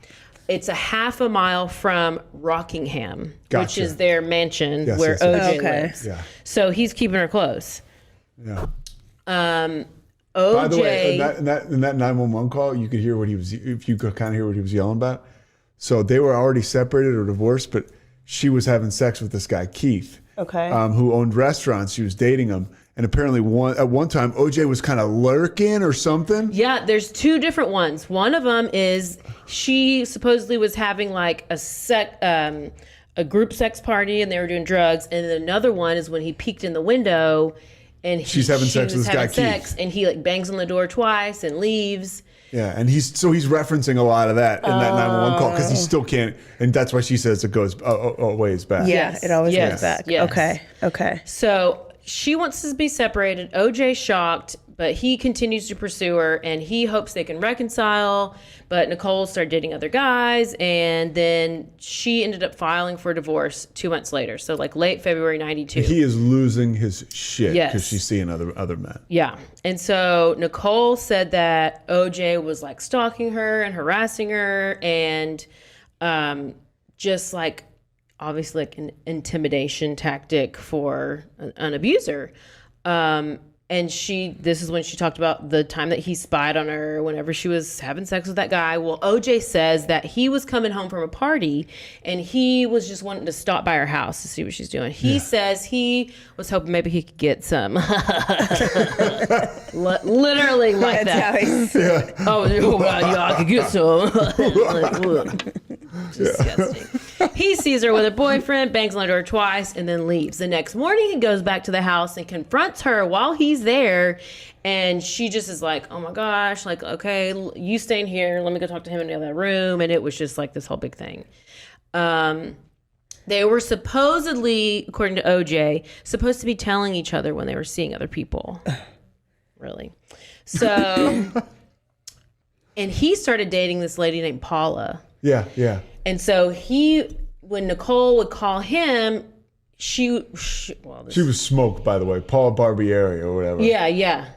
It's a half a mile from Rockingham, which Gotcha. is their mansion Yes, where yes, yes. OJ Okay. lives. Yeah. So he's keeping her close. Yeah. OJ. By the way, in that 911 call, you could hear if you could kind of hear what he was yelling about. So they were already separated or divorced, but she was having sex with this guy, Keith, Okay. who owned restaurants. She was dating him. And apparently at one time, OJ was kind of lurking or something. Yeah, there's 2 different ones. One of them is she supposedly was having like a group sex party and they were doing drugs. And then another one is when he peeked in the window and She's having sex with this guy, Keith. and he like bangs on the door twice and leaves. Yeah, and he's referencing a lot of that in that 911 call because he still can't, and that's why she says it goes ways back. Yeah, Yes. it always Yes. goes back. Yes. Okay. So she wants to be separated. OJ's shocked, but he continues to pursue her and he hopes they can reconcile. But Nicole started dating other guys and then she ended up filing for divorce 2 months later. So like late February 92. He is losing his shit Yes. because she's seeing other men. Yeah. And so Nicole said that OJ was like stalking her and harassing her and just like obviously like an intimidation tactic for an abuser. And this is when she talked about the time that he spied on her whenever she was having sex with that guy. Well, OJ says that he was coming home from a party and he was just wanting to stop by her house to see what she's doing. He says he was hoping maybe he could get some, literally like That's that. how he said. Oh, well, yeah, I could get some. Disgusting. He sees her with her boyfriend, bangs on the door twice, and then leaves. The next morning, he goes back to the house and confronts her while he's there. And she just is like, oh my gosh, like, okay, you stay in here. Let me go talk to him in the other room. And it was just like this whole big thing. They were supposedly, according to OJ, supposed to be telling each other when they were seeing other people. Really? So, and he started dating this lady named Paula. Yeah, yeah. And so when Nicole would call him, she was smoked, by the way. Paula Barbieri or whatever. Yeah.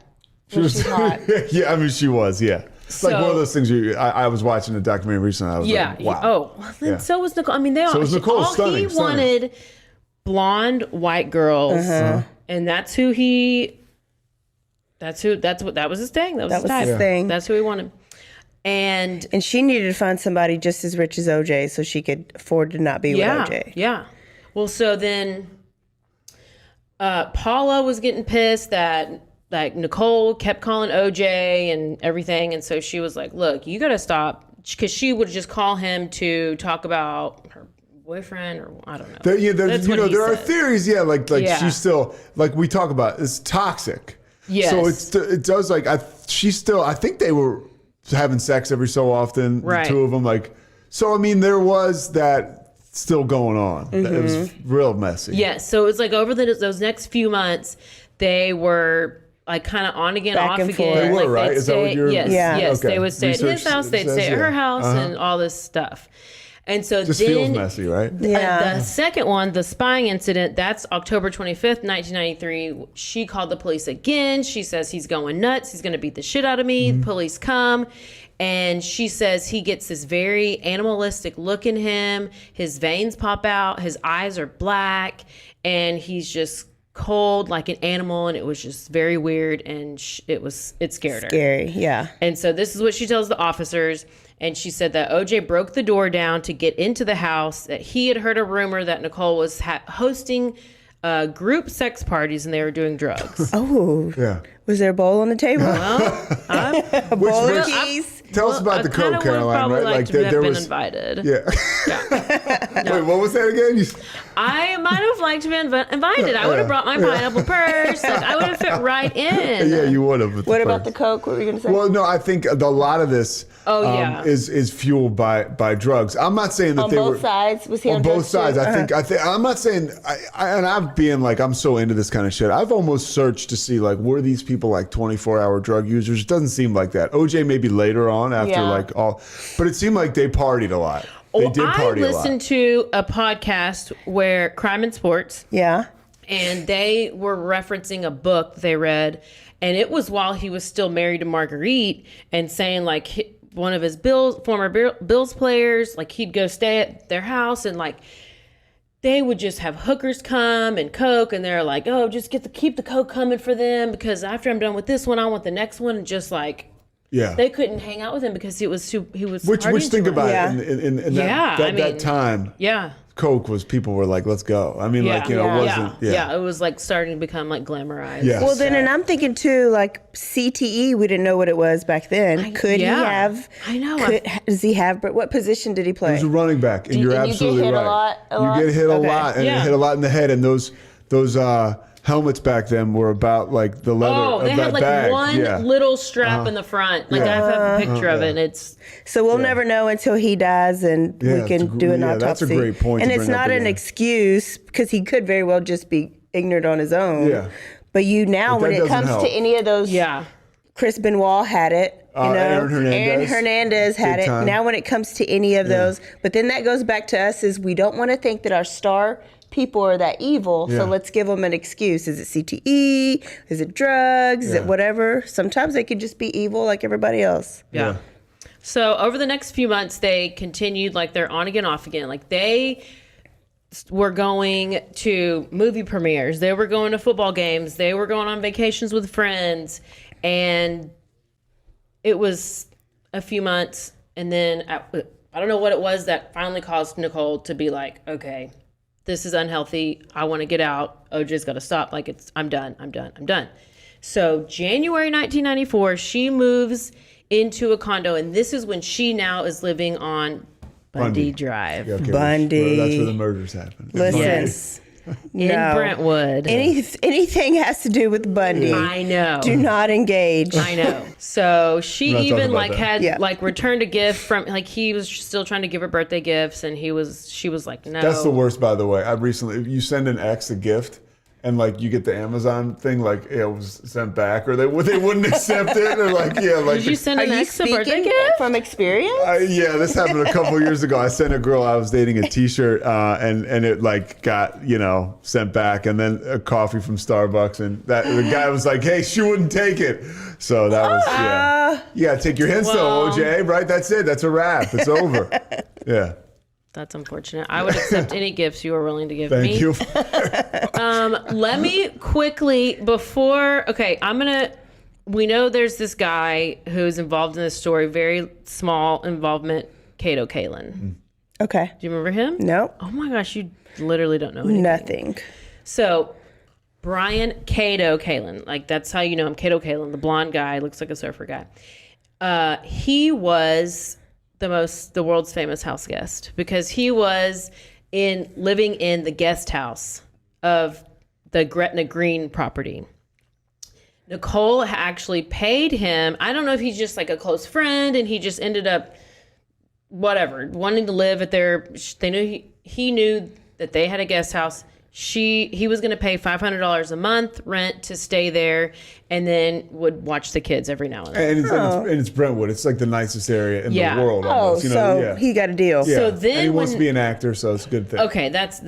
She was hot. Yeah, I mean, she was, yeah. It's like one of those things I was watching a documentary recently. I was like, wow. Oh, well, then so was Nicole. I mean, they all. So was Nicole. All stunning, he wanted blonde white girls, and that's who he. That was his thing. That was his type. Thing. That's who he wanted. And she needed to find somebody just as rich as OJ so she could afford to not be with OJ. Yeah. Well, so then Paula was getting pissed that like Nicole kept calling OJ and everything. And so she was like, look, you got to stop. Because she would just call him to talk about her boyfriend or I don't know. There are theories. Yeah. Like she's still, like we talk about, it's toxic. Yes. So it does like, I think they were having sex every so often, the two of them. Like, so, I mean, there was that still going on. Mm-hmm. It was real messy. Yes. So it's like over those next few months, they were like kind of on again, off again. They were, like right? Is that what you're... Yes. Okay. They would stay at his house, they'd stay at her house and all this stuff. And so just then, feels messy, right? The second one, the spying incident, that's October 25th, 1993. She called the police again. She says he's going nuts. He's going to beat the shit out of me. Mm-hmm. Police come. And she says he gets this very animalistic look in him. His veins pop out. His eyes are black. And he's just cold like an animal. And it was just very weird. And it scared her. Scary, yeah. And so this is what she tells the officers. And she said that OJ broke the door down to get into the house, that he had heard a rumor that Nicole was hosting group sex parties and they were doing drugs. Oh. Yeah. Was there a bowl on the table? Well, a bowl of cheese? Tell us about the coke, Caroline. Right? Like there was invited. Yeah. Wait, what was that again? I might have liked to be invited. I would have brought my pineapple purse. Like I would have fit right in. Yeah, you would have. What about the coke? What were you going to say? Well, no, I think a lot of this is fueled by drugs. I'm not saying that on both sides. Was he on both sides? I think I'm not saying. And I'm being like I'm so into this kind of shit. I've almost searched to see like were these people like 24-hour drug users? It doesn't seem like that. OJ maybe later on after but it seemed like they partied a lot. They did party a lot. I listened to a podcast where Crime and Sports. Yeah. And they were referencing a book they read, and it was while he was still married to Marguerite, and saying like one of his former Bills players, like he'd go stay at their house, and like they would just have hookers come and coke, and they're like, oh, just keep the coke coming for them because after I'm done with this one, I want the next one, and just like. Yeah, they couldn't hang out with him because he was. Which think about it in that time. Yeah, coke was people were like, let's go. I mean, like it wasn't. It was like starting to become like glamorized. Yes. Well, then, and I'm thinking too, like CTE. We didn't know what it was back then. Could he have? I know. Does he have? What position did he play? He was a running back, and you're absolutely right. You get hit a lot, and hit a lot in the head, and those helmets back then were about like the leather of that bag. They had like one little strap in the front. Like I have a picture of it. And it's so we'll never know until he dies, and we can do an autopsy. That's a great point. And it's not an excuse because he could very well just be ignorant on his own. Yeah. But when it comes to any of those, Chris Benoit had it. Aaron Hernandez had it. Time. Now when it comes to any of those, but then that goes back to us is we don't want to think that our star people are that evil, so let's give them an excuse. Is it CTE? Is it drugs? Is it whatever? Sometimes they could just be evil like everybody else. Yeah. So over the next few months, they continued like they're on again, off again. Like they were going to movie premieres. They were going to football games. They were going on vacations with friends. And it was a few months. And then I don't know what it was that finally caused Nicole to be like, okay, this is unhealthy. I want to get out. OJ's got to stop. Like I'm done. So January 1994, she moves into a condo, and this is when she now is living on Bundy Drive. Yeah, okay, Bundy. That's where the murders happen. Listen. Yes. In Brentwood. Anything has to do with Bundy. I know. Do not engage. I know. So she We're not talking even about like that. had like returned a gift from like he was still trying to give her birthday gifts and she was like, no. That's the worst, by the way. I recently, if you send an ex a gift and like you get the Amazon thing, like it was sent back, or they wouldn't accept it, or like Did you send an ex a birthday gift? From experience? Yeah, this happened a couple years ago. I sent a girl I was dating a T-shirt, and it like got sent back, and then a coffee from Starbucks, and the guy was like, "Hey, she wouldn't take it." So that was You gotta take your hints though, OJ. Right? That's it. That's a wrap. It's over. Yeah. That's unfortunate. I would accept any gifts you are willing to give Thank me. you. Let me quickly we know there's this guy who's involved in this story, very small involvement, OrenthalJames. Okay. Do you remember him? No. Oh my gosh, you literally don't know anything. Nothing. So, Brian OrenthalJames, like that's how you know him, OrenthalJames, the blonde guy, looks like a surfer guy. He was the world's famous house guest because he was living in the guest house of the Gretna Green property. Nicole actually paid him. I don't know if he's just like a close friend and he just ended up wanting to live at he knew that they had a guest house. He was going to pay $500 a month rent to stay there, and then would watch the kids every now and then. And it's Brentwood. It's like the nicest area in the world. Almost, he got a deal. Yeah. So then and he wants to be an actor, so it's a good thing. Okay, so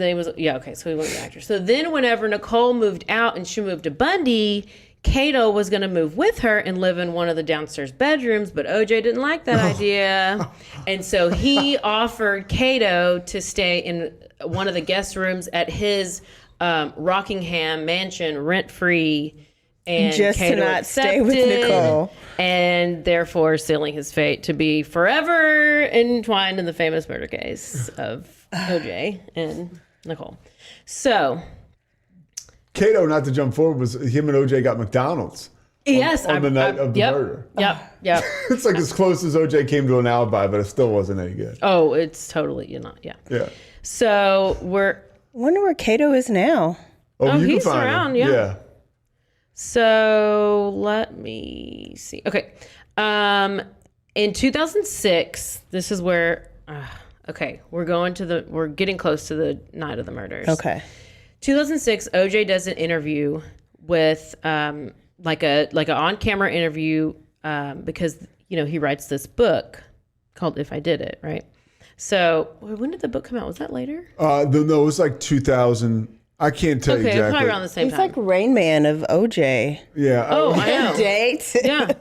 he was an actor. So then whenever Nicole moved out and she moved to Bundy, Kato was going to move with her and live in one of the downstairs bedrooms, but OJ didn't like that idea. And so he offered Kato to stay in one of the guest rooms at his Rockingham mansion, rent-free. And just Kato to not stay with Nicole. And therefore sealing his fate to be forever entwined in the famous murder case of OJ and Nicole. So... Kato, not to jump forward, was him and OJ got McDonald's. Yes, on the night of the murder. Yep. It's like as close as OJ came to an alibi, but it still wasn't any good. Oh, it's totally Yeah. I So wonder where Kato is now. Oh, you he's can find around. him. Yeah. So let me see. Okay, in 2006, this is where. We're getting close to the night of the murders. Okay. 2006, OJ does an interview with like a on-camera interview because he writes this book called If I Did It, right? So when did the book come out? Was that later? No, it was like 2000. I can't tell you exactly. Probably around the same He's time. like Rain Man of OJ. Yeah. Oh, I know. Date. Yeah.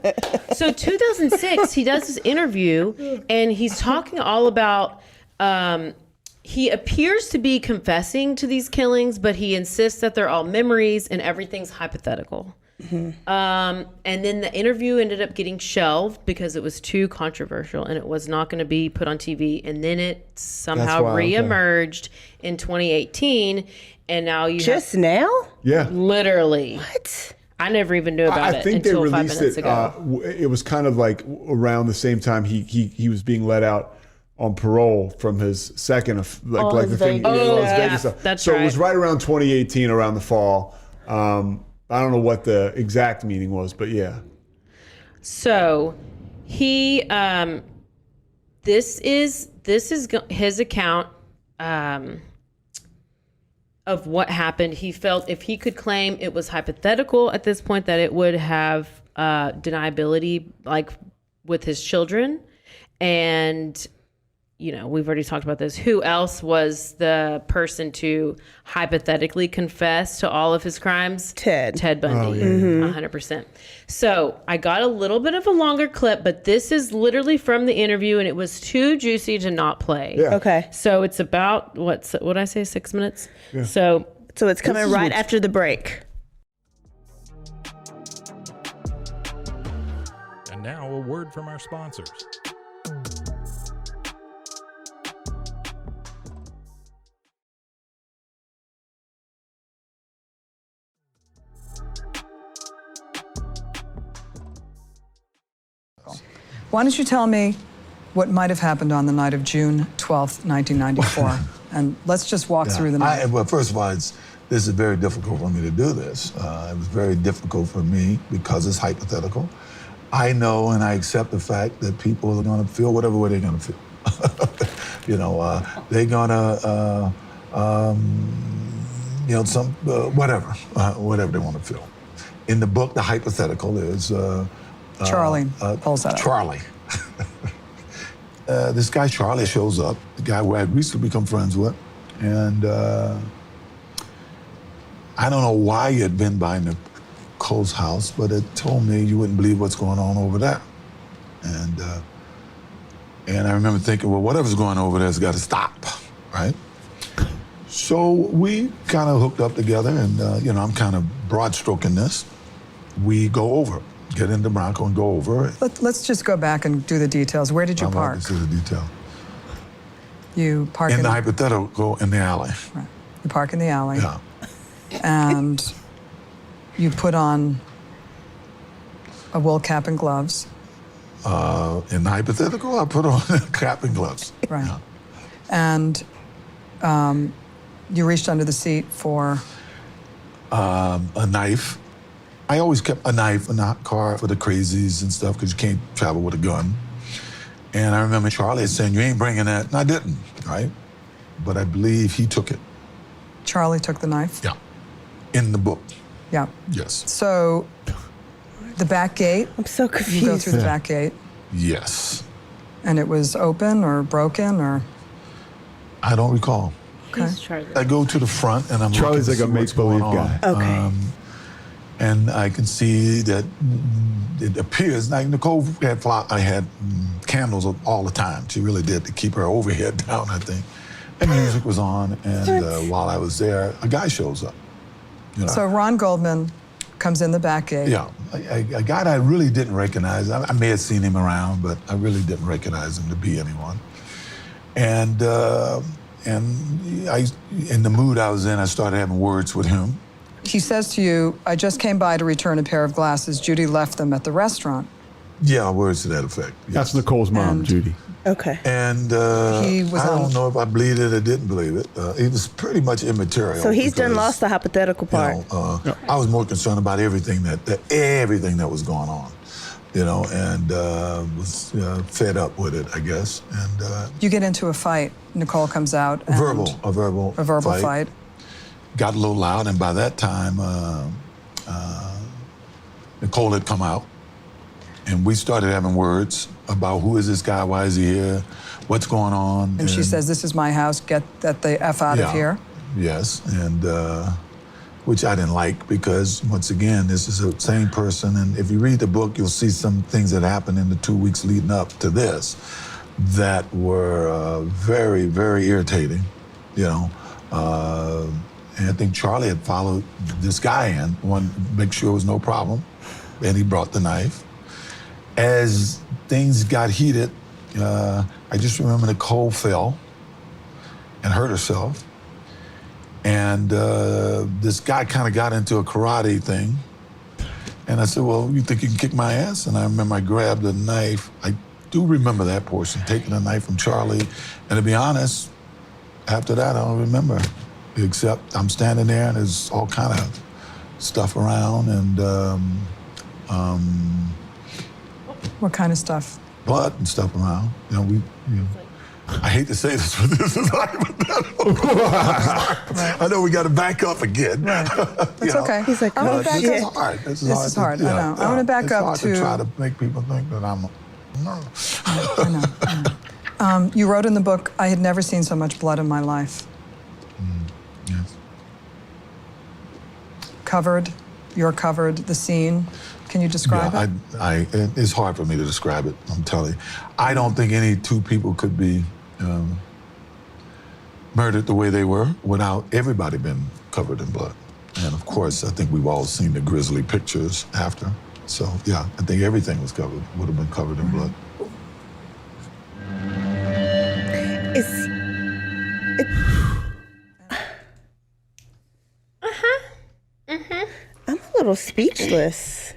So 2006, he does this interview and he's talking all about. He appears to be confessing to these killings, but he insists that they're all memories and everything's hypothetical. Mm-hmm. And then the interview ended up getting shelved because it was too controversial and it was not going to be put on TV. And then it somehow reemerged in 2018. And now now? Yeah. Literally. What? I never even knew about it until 5 minutes ago. It was kind of like around the same time he was being let out on parole from his second, Vegas stuff. That's so right. It was right around 2018, around the fall. I don't know what the exact meaning was, but yeah. So he, this is his account of what happened. He felt if he could claim it was hypothetical at this point, that it would have deniability, like with his children, and. We've already talked about this. Who else was the person to hypothetically confess to all of his crimes? Ted Bundy. 100%. So I got a little bit of a longer clip, but this is literally from the interview, and it was too juicy to not play. Yeah. Okay. So it's about, what did I say, 6 minutes? Yeah. So it's coming right after the break. And now a word from our sponsors. Why don't you tell me what might have happened on the night of June 12th, 1994. And let's just walk through the night. Well, first of all, this is very difficult for me to do this. It was very difficult for me because it's hypothetical. I know and I accept the fact that people are going to feel whatever way they're going to feel. You know, they're going to, you know, whatever they want to feel. In the book, the hypothetical is... Charlie pulls that up. Charlie. This guy Charlie shows up, the guy who I'd recently become friends with, and I don't know why he had been by Nicole's house, but it told me you wouldn't believe what's going on over there. And I remember thinking, well, whatever's going on over there has got to stop, right? So we kind of hooked up together, and you know, I'm kind of broad-stroking this. We go over, get in the Bronco and go over. Let's just go back and do the details. Where did you park? This is the detail. You park in the hypothetical in the alley. Right. You park in the alley. Yeah. And you put on a wool cap and gloves. In the hypothetical, I put on a cap and gloves. Right. Yeah. And you reached under the seat for? A knife. I always kept a knife in the car for the crazies and stuff because you can't travel with a gun. And I remember Charlie saying, you ain't bringing that. And I didn't, right? But I believe he took it. Charlie took the knife? Yeah. In the book. Yeah. Yes. So the back gate. I'm so confused. You go through the back gate. Yes. And it was open or broken or? I don't recall. Okay. I go to the front and I'm Charlie's looking to like a see what's make-believe going guy. on. Okay. And I can see that it appears like Nicole had candles all the time. She really did, to keep her overhead down, I think. And music was on, and while I was there, a guy shows up. You know? So Ron Goldman comes in the back gate. Yeah, a guy that I really didn't recognize. I may have seen him around, but I really didn't recognize him to be anyone. And in the mood I was in, I started having words with him. He says to you, I just came by to return a pair of glasses. Judy left them at the restaurant. Yeah, words to that effect. Yes. That's Nicole's mom, Judy. Okay. And He was I on- don't know if I believed it or didn't believe it. It was pretty much immaterial. So he's done because, lost the hypothetical part. You know, I was more concerned about everything that was going on, you know, and was fed up with it, I guess. And You get into a fight. Nicole comes out. And a verbal fight. Got a little loud, and by that time, Nicole had come out, and we started having words about who is this guy, why is he here, what's going on. And she says, this is my house, get the F out of here. Yes, and which I didn't like because, once again, this is the same person, and if you read the book, you'll see some things that happened in the 2 weeks leading up to this that were very, very irritating, you know. And I think Charlie had followed this guy in, wanted to make sure there was no problem, and he brought the knife. As things got heated, I just remember Nicole fell and hurt herself. And this guy kind of got into a karate thing. And I said, well, you think you can kick my ass? And I remember I grabbed a knife. I do remember that portion, taking a knife from Charlie. And to be honest, after that, I don't remember. Except I'm standing there and there's all kind of stuff around and What kind of stuff? blood and stuff around. You know, I hate to say this, but this is hypothetical. I know we got to back up again. Right. That's okay. He's like, I'm oh, gonna back shit. up. Hard. This is hard. I know. I want to back it's up hard to. to try to make people think that I'm. I know. You wrote in the book, I had never seen so much blood in my life. Yes. You're covered, the scene. Can you describe it? It's hard for me to describe it, I'm telling you. I don't think any two people could be murdered the way they were without everybody being covered in blood. And of course, I think we've all seen the grisly pictures after. So yeah, I think everything would have been covered in blood. I'm a little speechless.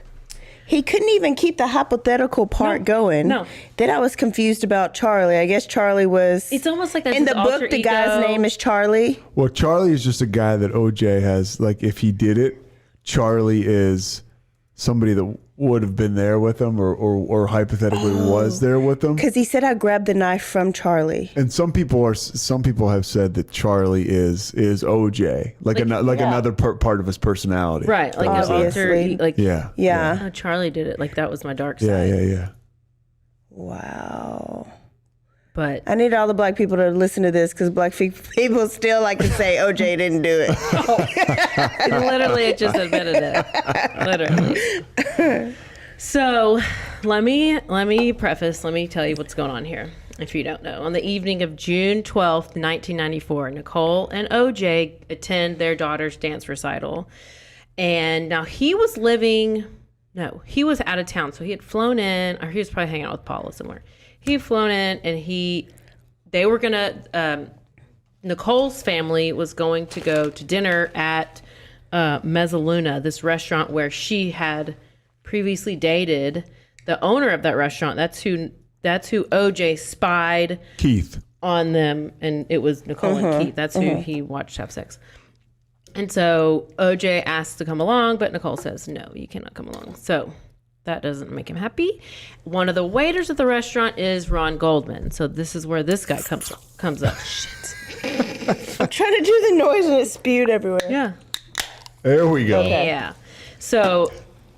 He couldn't even keep the hypothetical part going. No. Then I was confused about Charlie. I guess Charlie was... It's almost like that's in the his book, alter the guy's ego. name is Charlie. Well, Charlie is just a guy that OJ has, like, if he did it, Charlie is somebody that would have been there with him or hypothetically was there with him. Because he said I grabbed the knife from Charlie. And some people have said that Charlie is OJ, another part of his personality. Right, like his Obviously. alter, like Yeah. Oh, Charlie did it. Like that was my dark side. Yeah. Wow. But I need all the black people to listen to this because black people still like to say OJ didn't do it. literally, it just admitted it. Literally. So, let me tell you what's going on here. If you don't know, on the evening of June 12th, 1994, Nicole and OJ attend their daughter's dance recital, and now he was out of town, so he had flown in, or he was probably hanging out with Paula somewhere. He had flown in, and they were gonna. Nicole's family was going to go to dinner at Mezzaluna, this restaurant where she had previously dated the owner of that restaurant. That's who OJ spied Keith on them, and it was Nicole and Keith. That's who he watched have sex. And so OJ asked to come along, but Nicole says, no, you cannot come along. So that doesn't make him happy. One of the waiters at the restaurant is Ron Goldman. So this is where this guy comes up. Shit. I'm trying to do the noise and it spewed everywhere. Yeah. There we go. Okay. Yeah. So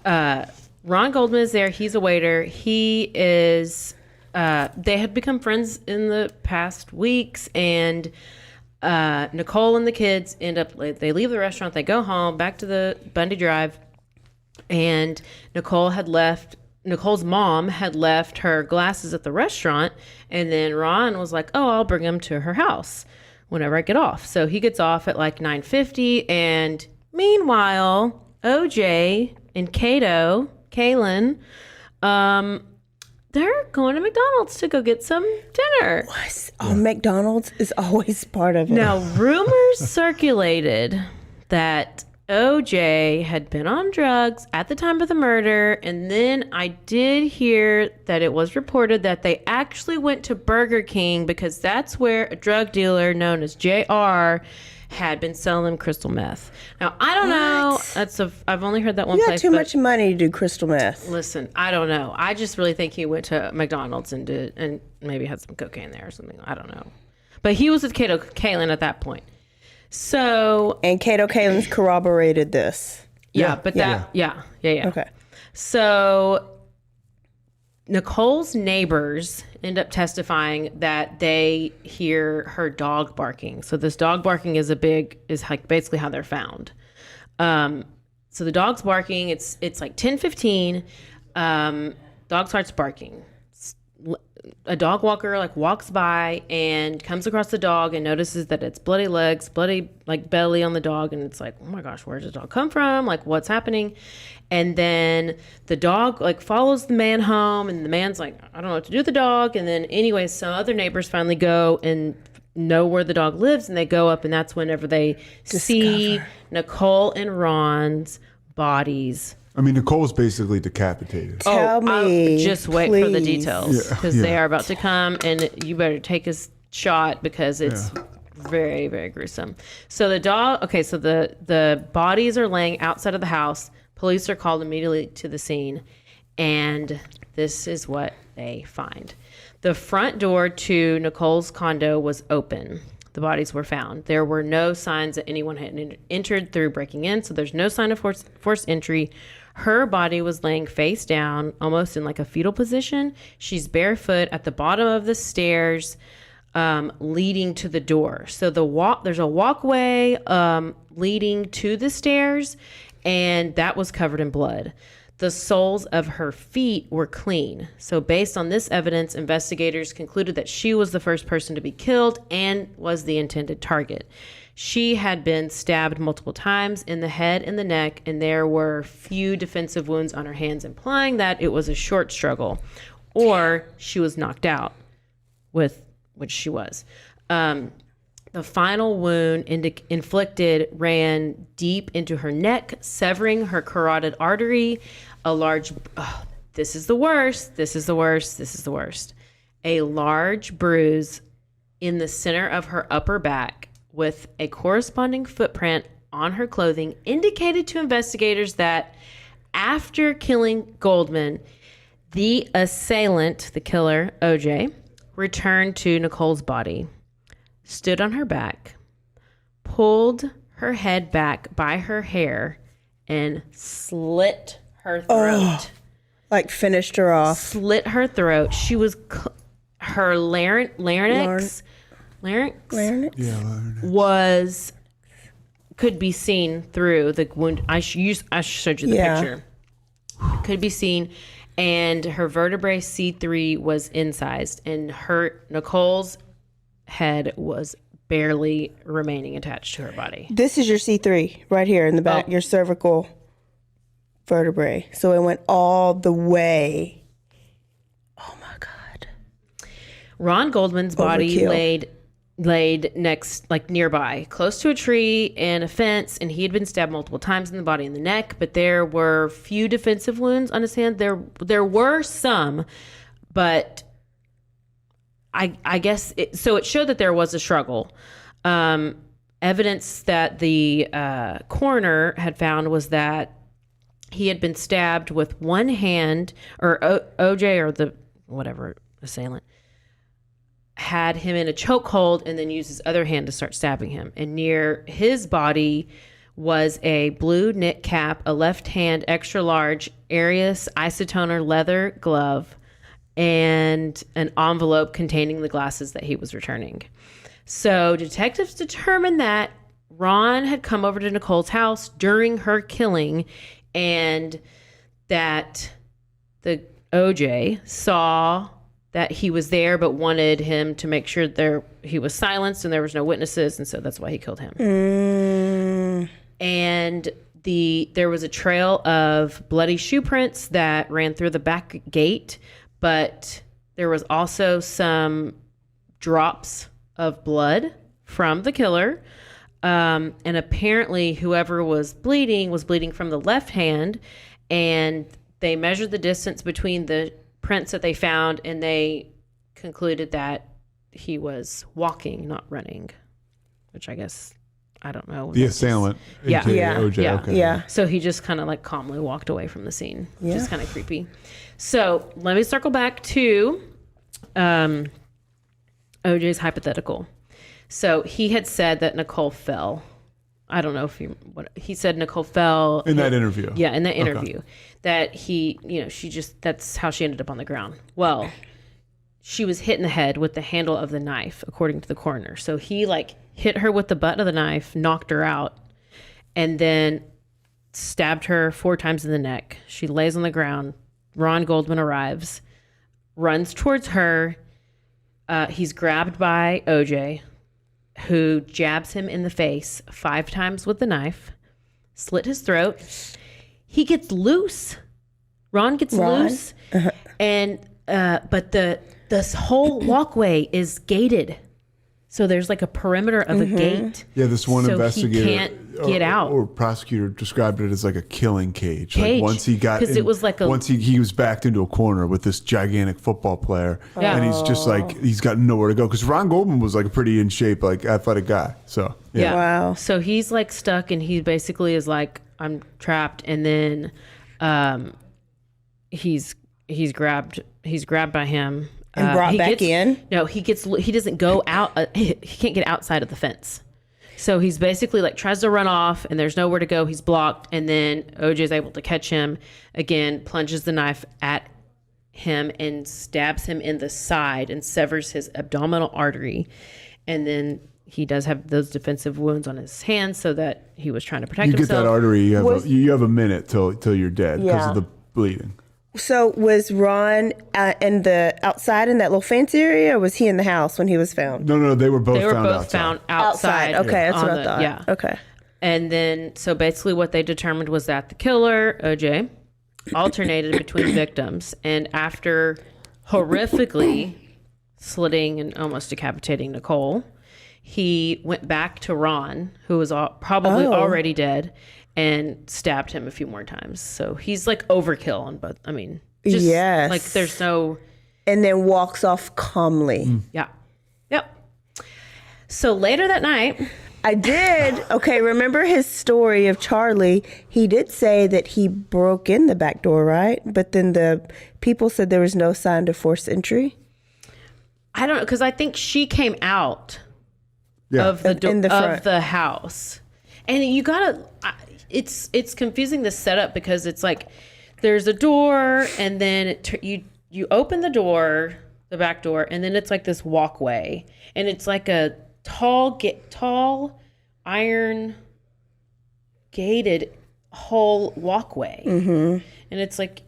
Ron Goldman is there. He's a waiter. He is... they had become friends in the past weeks, and Nicole and the kids they leave the restaurant, they go home, back to the Bundy Drive, and Nicole's mom had left her glasses at the restaurant, and then Ron was like, oh, I'll bring them to her house whenever I get off. So he gets off at like 9:50, and meanwhile, OJ and Kaylin, they're going to McDonald's to go get some dinner. What? Oh, McDonald's is always part of it. Now, rumors circulated that OJ had been on drugs at the time of the murder, and then I did hear that it was reported that they actually went to Burger King because that's where a drug dealer known as JR had been selling crystal meth. Now, I don't know. I've only heard that one You got place. too much money to do crystal meth. Listen, I don't know. I just really think he went to McDonald's and maybe had some cocaine there or something. I don't know. But he was with Kaylin at that point. So... And Kaylin's corroborated this. Yeah. Okay. So Nicole's neighbors end up testifying that they hear her dog barking. So this dog barking is like basically how they're found. So the dog's barking. It's like 10:15. Dog starts barking. A dog walker like walks by and comes across the dog and notices that it's bloody legs, bloody like belly on the dog, and it's like, oh my gosh, where did the dog come from? Like, what's happening? And then the dog like follows the man home, and the man's like, I don't know what to do with the dog. And then anyways, some other neighbors finally go and know where the dog lives, and they go up, and that's whenever they see Nicole and Ron's bodies. I mean, Nicole's basically decapitated. Tell me, just wait for the details, because Yeah. they are about to come, and you better take a shot because it's very, very gruesome. So the bodies are laying outside of the house. Police are called immediately to the scene, and this is what they find. The front door to Nicole's condo was open. The bodies were found. There were no signs that anyone had entered through breaking in, so there's no sign of forced entry. Her body was laying face down, almost in like a fetal position. She's barefoot at the bottom of the stairs leading to the door. So there's a walkway leading to the stairs, and that was covered in blood. The soles of her feet were clean. So based on this evidence, investigators concluded that she was the first person to be killed and was the intended target. She had been stabbed multiple times in the head and the neck, and there were few defensive wounds on her hands, implying that it was a short struggle, or she was knocked out, which she was. The final wound inflicted ran deep into her neck, severing her carotid artery. This is the worst. This is the worst. This is the worst. A large bruise in the center of her upper back with a corresponding footprint on her clothing indicated to investigators that after killing Goldman, the assailant, the killer, OJ, returned to Nicole's body, stood on her back, pulled her head back by her hair, and slit her throat. Like finished her off. Slit her throat. She was her larynx was could be seen through the wound. I showed you the picture. Could be seen, and her vertebrae C3 was incised, and Nicole's head was barely remaining attached to her body. This is your C3 right here in the back, your cervical vertebrae. So it went all the way. Oh my God. Ron Goldman's body laid next, like nearby, close to a tree and a fence, and he had been stabbed multiple times in the body and the neck, but there were few defensive wounds on his hand. There were some, but I guess it showed that there was a struggle. Evidence that the coroner had found was that he had been stabbed with one hand, or OJ or the whatever assailant had him in a chokehold and then used his other hand to start stabbing him. And near his body was a blue knit cap, a left hand extra large Arius isotoner leather glove, and an envelope containing the glasses that he was returning. So detectives determined that Ron had come over to Nicole's house during her killing, and that the OJ saw that he was there but wanted him to make sure he was silenced and there was no witnesses, and so that's why he killed him. And there was a trail of bloody shoe prints that ran through the back gate, but there was also some drops of blood from the killer. And apparently whoever was bleeding from the left hand, and they measured the distance between the prints that they found, and they concluded that he was walking, not running, which I guess, I don't know. The assailant. OJ. Okay. So he just kind of like calmly walked away from the scene, which is kind of creepy. So let me circle back to OJ's hypothetical. So he had said that Nicole fell. I don't know if he said Nicole fell in that interview. Yeah, in that interview, that that's how she ended up on the ground. Well, she was hit in the head with the handle of the knife, according to the coroner. So he hit her with the butt of the knife, knocked her out, and then stabbed her 4 times in the neck. She lays on the ground. Ron Goldman arrives, runs towards her. He's grabbed by OJ, who jabs him in the face 5 times with the knife, slit his throat. He gets loose. Ron gets loose. And but this whole walkway is gated. So there's like a perimeter of a gate. Yeah, this one investigator he can't get out. Or prosecutor described it as like a killing cage. Like once he got in, it was like once he was backed into a corner with this gigantic football player, and he's just like he's got nowhere to go, because Ron Goldman was like a pretty in shape, like athletic guy. So yeah. Wow. So he's like stuck, and he basically is like, I'm trapped, and then he's grabbed by him. And brought back in? No, he doesn't go out. He can't get outside of the fence. So he's basically like tries to run off, and there's nowhere to go. He's blocked. And then OJ is able to catch him again, plunges the knife at him and stabs him in the side and severs his abdominal artery. And then he does have those defensive wounds on his hands, so that he was trying to protect himself. You get that artery, you have a minute till you're dead because of the bleeding. So was Ron outside in that little fence area, or was he in the house when he was found? No, they were both found outside. Okay, that's what I thought. Yeah. Okay. And then, so basically what they determined was that the killer, OJ, alternated between victims, and after horrifically slitting and almost decapitating Nicole, he went back to Ron, who was probably already dead, and stabbed him a few more times. So he's like overkill on both. I mean, just like there's no. And then walks off calmly. Yeah. Yep. So later that night. I did. Okay, remember his story of Charlie? He did say that he broke in the back door, right? But then the people said there was no sign of forced entry. I don't know, because I think she came out of the house, and you gotta. It's confusing, the setup, because it's like there's a door, and then you open the door, the back door, and then it's like this walkway, and it's like a tall iron gated whole walkway, and it's like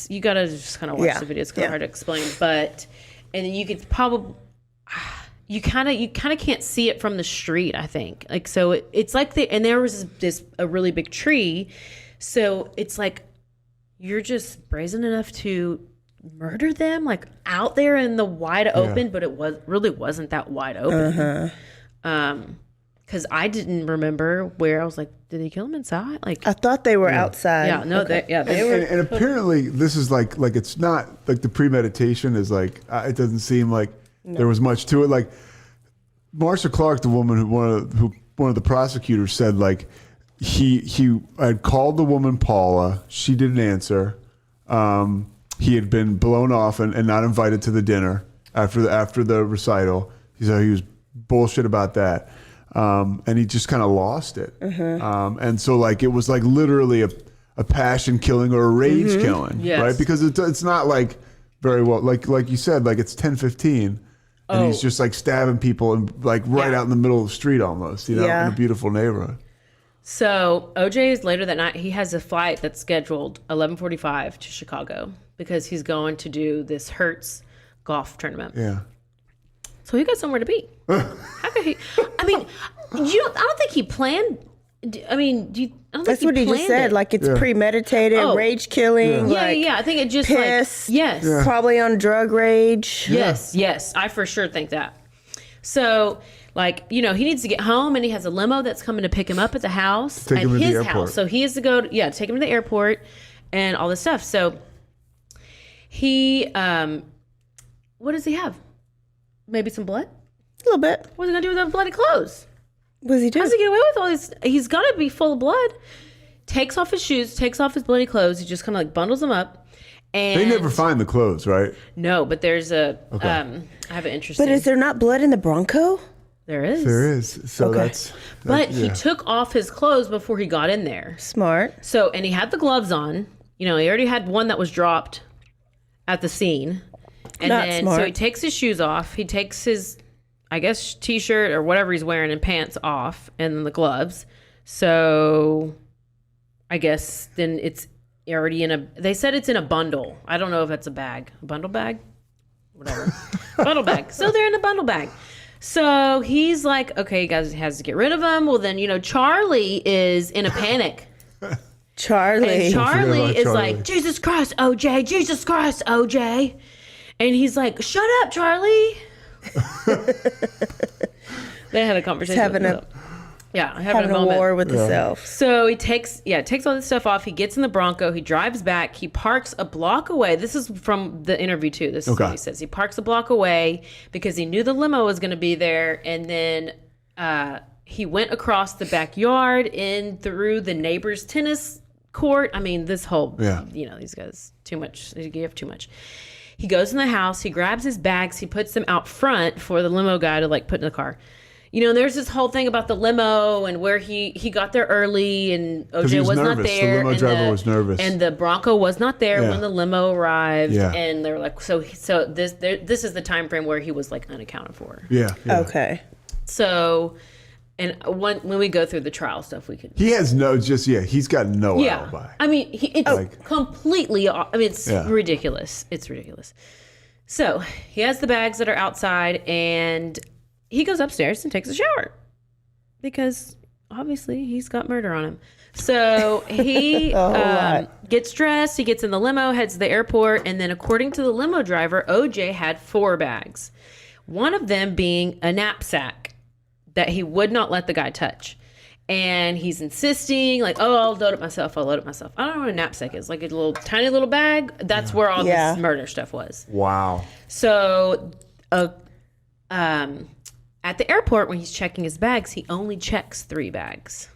you gotta just kind of watch the video. It's kind of hard to explain, but and then you could probably you kind of can't see it from the street, I think. Like, so it's like and there was a really big tree, so it's like you're just brazen enough to murder them, like out there in the wide open, but it really wasn't that wide open. Because I didn't remember where. I was like, did they kill him inside? Like, I thought they were outside. Yeah, no, they were. And apparently, this is like it's not like the premeditation is like it doesn't seem like there was much to it. Like Marsha Clark, the woman who one of the prosecutors said, like he had called the woman Paula. She didn't answer. He had been blown off and not invited to the dinner after the recital. He said he was bullshit about that. And he just kind of lost it. And so like it was like literally a passion killing or a rage killing, right? Because it's not like very well, like you said, like it's 10:15 and he's just like stabbing people and like right out in the middle of the street almost, in a beautiful neighborhood. So OJ is later that night. He has a flight that's scheduled 11:45 to Chicago because he's going to do this Hertz golf tournament. Yeah. So he got somewhere to be. How could he? I mean, I don't think he planned. I mean, that's what he just said. Like it's premeditated, rage killing. Yeah. I think it just pissed. Yes. Probably on drug rage. Yes. I for sure think that. So, like, he needs to get home, and he has a limo that's coming to pick him up at the house, take at him to his the airport. house. So he has to go, take him to the airport, and all this stuff. So he, what does he have? Maybe some blood? A little bit. What's he gonna do with those bloody clothes? What does he do? How does he get away with all this? He's gotta be full of blood. Takes off his shoes, takes off his bloody clothes. He just kind of like bundles them up. And they never find the clothes, right? No, but there's I have an interesting. But is there not blood in the Bronco? There is. There is. So that's. But he took off his clothes before he got in there. Smart. So, and he had the gloves on. He already had one that was dropped at the scene. And Not then, smart. so he takes his shoes off. He takes his, I guess, t-shirt or whatever he's wearing and pants off, and then the gloves. So I guess then it's already they said it's in a bundle. I don't know if that's a bag. A bundle bag? Whatever. Bundle bag. So they're in a bundle bag. So he's like, okay, guys, he has to get rid of them. Well, then, Charlie is in a panic. Charlie is like, Jesus Christ, OJ, Jesus Christ, OJ. And he's like, shut up, Charlie. They had a conversation. Having a war with himself. So he takes all this stuff off. He gets in the Bronco. He drives back. He parks a block away. This is from the interview too. This is what he says. He parks a block away because he knew the limo was going to be there. And then he went across the backyard in through the neighbor's tennis court. I mean, this whole, these guys, too much. They give too much. He goes in the house, he grabs his bags, he puts them out front for the limo guy to like put in the car. And there's this whole thing about the limo and where he got there early and OJ was not there. The limo driver was nervous. And the Bronco was not there when the limo arrived. Yeah. And they were like, so this is the time frame where he was like unaccounted for. Yeah. Okay. So, and when we go through the trial stuff, we can. He has he's got no alibi. I mean, it's completely, it's ridiculous. It's ridiculous. So he has the bags that are outside and he goes upstairs and takes a shower because obviously he's got murder on him. So he gets dressed, he gets in the limo, heads to the airport. And then according to the limo driver, OJ had 4 bags. One of them being a knapsack. that he would not let the guy touch. And he's insisting, like, oh, I'll load it myself. I don't know what a knapsack is. Like a little tiny little bag. That's where all this murder stuff was. Wow. So at the airport, when he's checking his bags, he only checks 3 bags.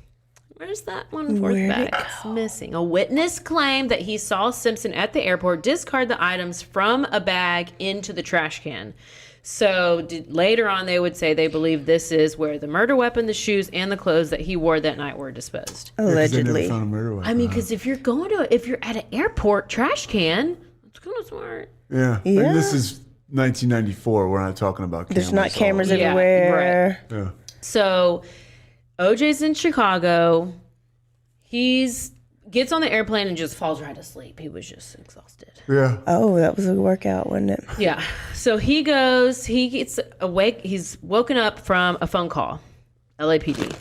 Where's that one fourth bag? It's missing. A witness claimed that he saw Simpson at the airport discard the items from a bag into the trash can. So later on, they would say they believe this is where the murder weapon, the shoes, and the clothes that he wore that night were disposed. Allegedly. They never found a murder weapon, I mean, because if you're at an airport trash can, it's kind of smart. Yeah. And this is 1994. We're not talking about cameras. There's not cameras everywhere. Right. Yeah. So OJ's in Chicago. Gets on the airplane and just falls right asleep. He was just exhausted. Yeah. Oh, that was a workout, wasn't it? Yeah. So he gets awake. He's woken up from a phone call, LAPD.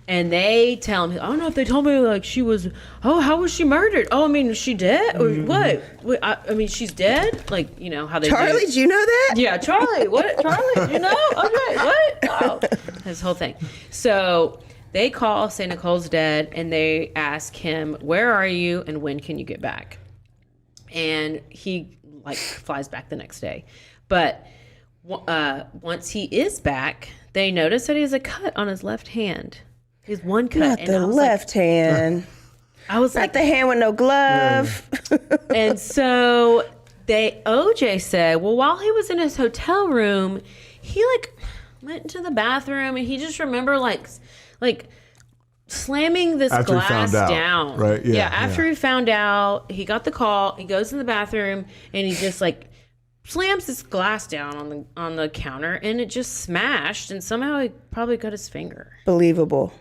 And they tell him, I don't know if they told me like she was, how was she murdered? Oh, I mean, is she dead? Or what? I mean, she's dead? Like, you know, how they Charlie, do you know that? Yeah, Charlie. What? Charlie, you know? Okay, what? Oh, this whole thing. So they call, say Nicole's dead, and they ask him, where are you and when can you get back? And he like flies back the next day. But once he is back, they notice that he has a cut on his left hand. His one cut. Not the left hand. I was not the hand with no glove. And so OJ said, well, while he was in his hotel room, he like went into the bathroom and he just remember like slamming this glass down. Right? Yeah. After he found out, he got the call, he goes in the bathroom and he just like slams this glass down on the counter and it just smashed and somehow he probably cut his finger. Believable.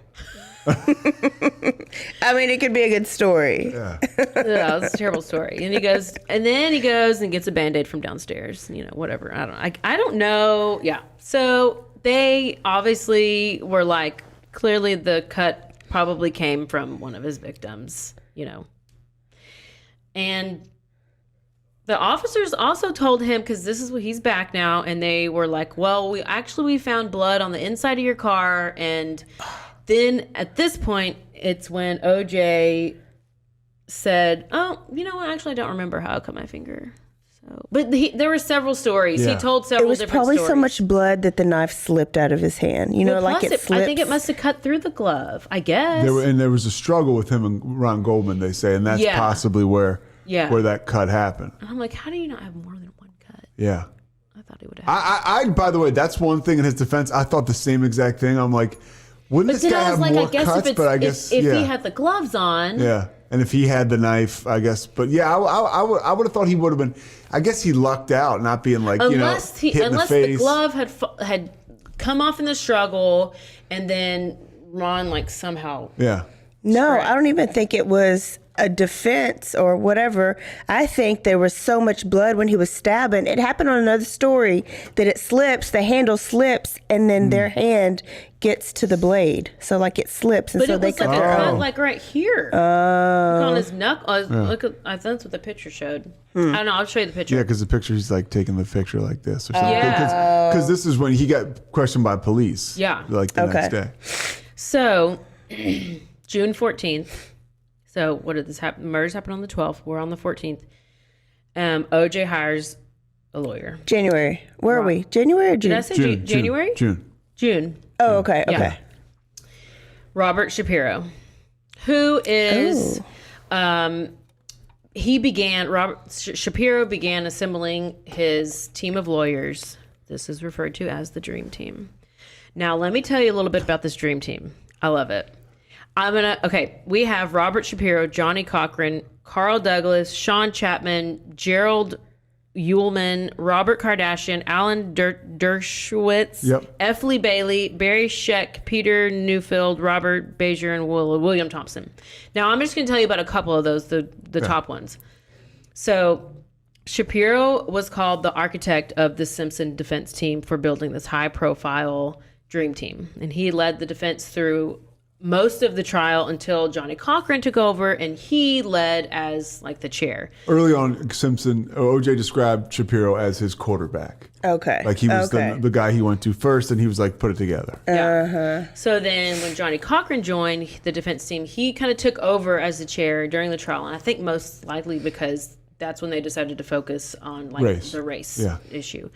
I mean, it could be a good story. Yeah. Yeah, it's a terrible story. And then he goes and gets a Band-Aid from downstairs. You know, whatever. I don't know. Yeah. So they obviously were like, clearly the cut probably came from one of his victims, you know. And the officers also told him, because this is what he's back now, and they were like, well, we found blood on the inside of your car. And then at this point, it's when OJ said, oh, you know what? Actually, I don't remember how I cut my finger. So, but there were several stories. Yeah. He told several different stories. It was probably so much blood that the knife slipped out of his hand. You know, like it slipped. I think it must have cut through the glove, I guess. There was a struggle with him and Ron Goldman, they say, and that's possibly where that cut happened. And I'm like, how do you not have more than one cut? Yeah. I thought he would have. I by the way, that's one thing in his defense. I thought the same exact thing. I'm like, wouldn't this guy have more cuts? But I guess if he had the gloves on. Yeah. And if he had the knife, I guess. But yeah, I would have thought he would have been. I guess he lucked out, not being like, unless hit in the face. The glove had come off in the struggle, and then Ron like somehow. Yeah. No, I don't even think it was a defense or whatever. I think there was so much blood when he was stabbing. It happened on another story that it slips, the handle slips, and then their hand gets to the blade. So like it slips, and but so they cut their cut like right here. On his knuckle. Look at, that's what the picture showed. I don't know. I'll show you the picture. Yeah, because the picture, he's like taking the picture like this or something. Because this is when he got questioned by police. Yeah. Like the next day. So June 14th. So what did this happen? Murders happened on the 12th. We're on the 14th. OJ hires a lawyer. January. Where are we? January or June? Did I say January? June. Oh, okay. Okay. Yeah. Robert Shapiro, who is, Shapiro began assembling his team of lawyers. This is referred to as the Dream Team. Now, let me tell you a little bit about this Dream Team. I love it. We have Robert Shapiro, Johnny Cochran, Carl Douglas, Sean Chapman, Gerald Ullman, Robert Kardashian, Alan Dershowitz, F. Lee Bailey, Barry Scheck, Peter Neufeld, Robert Bezier, and William Thompson. Now, I'm just going to tell you about a couple of those, the top ones. So Shapiro was called the architect of the Simpson defense team for building this high-profile Dream Team. And he led the defense through most of the trial until Johnny Cochran took over, and he led as like the chair. Early on, OJ described Shapiro as his quarterback. Okay. Like he was the guy he went to first, and he was like, put it together. So then when Johnny Cochran joined the defense team, he kind of took over as the chair during the trial. And I think most likely because that's when they decided to focus on like the race issue.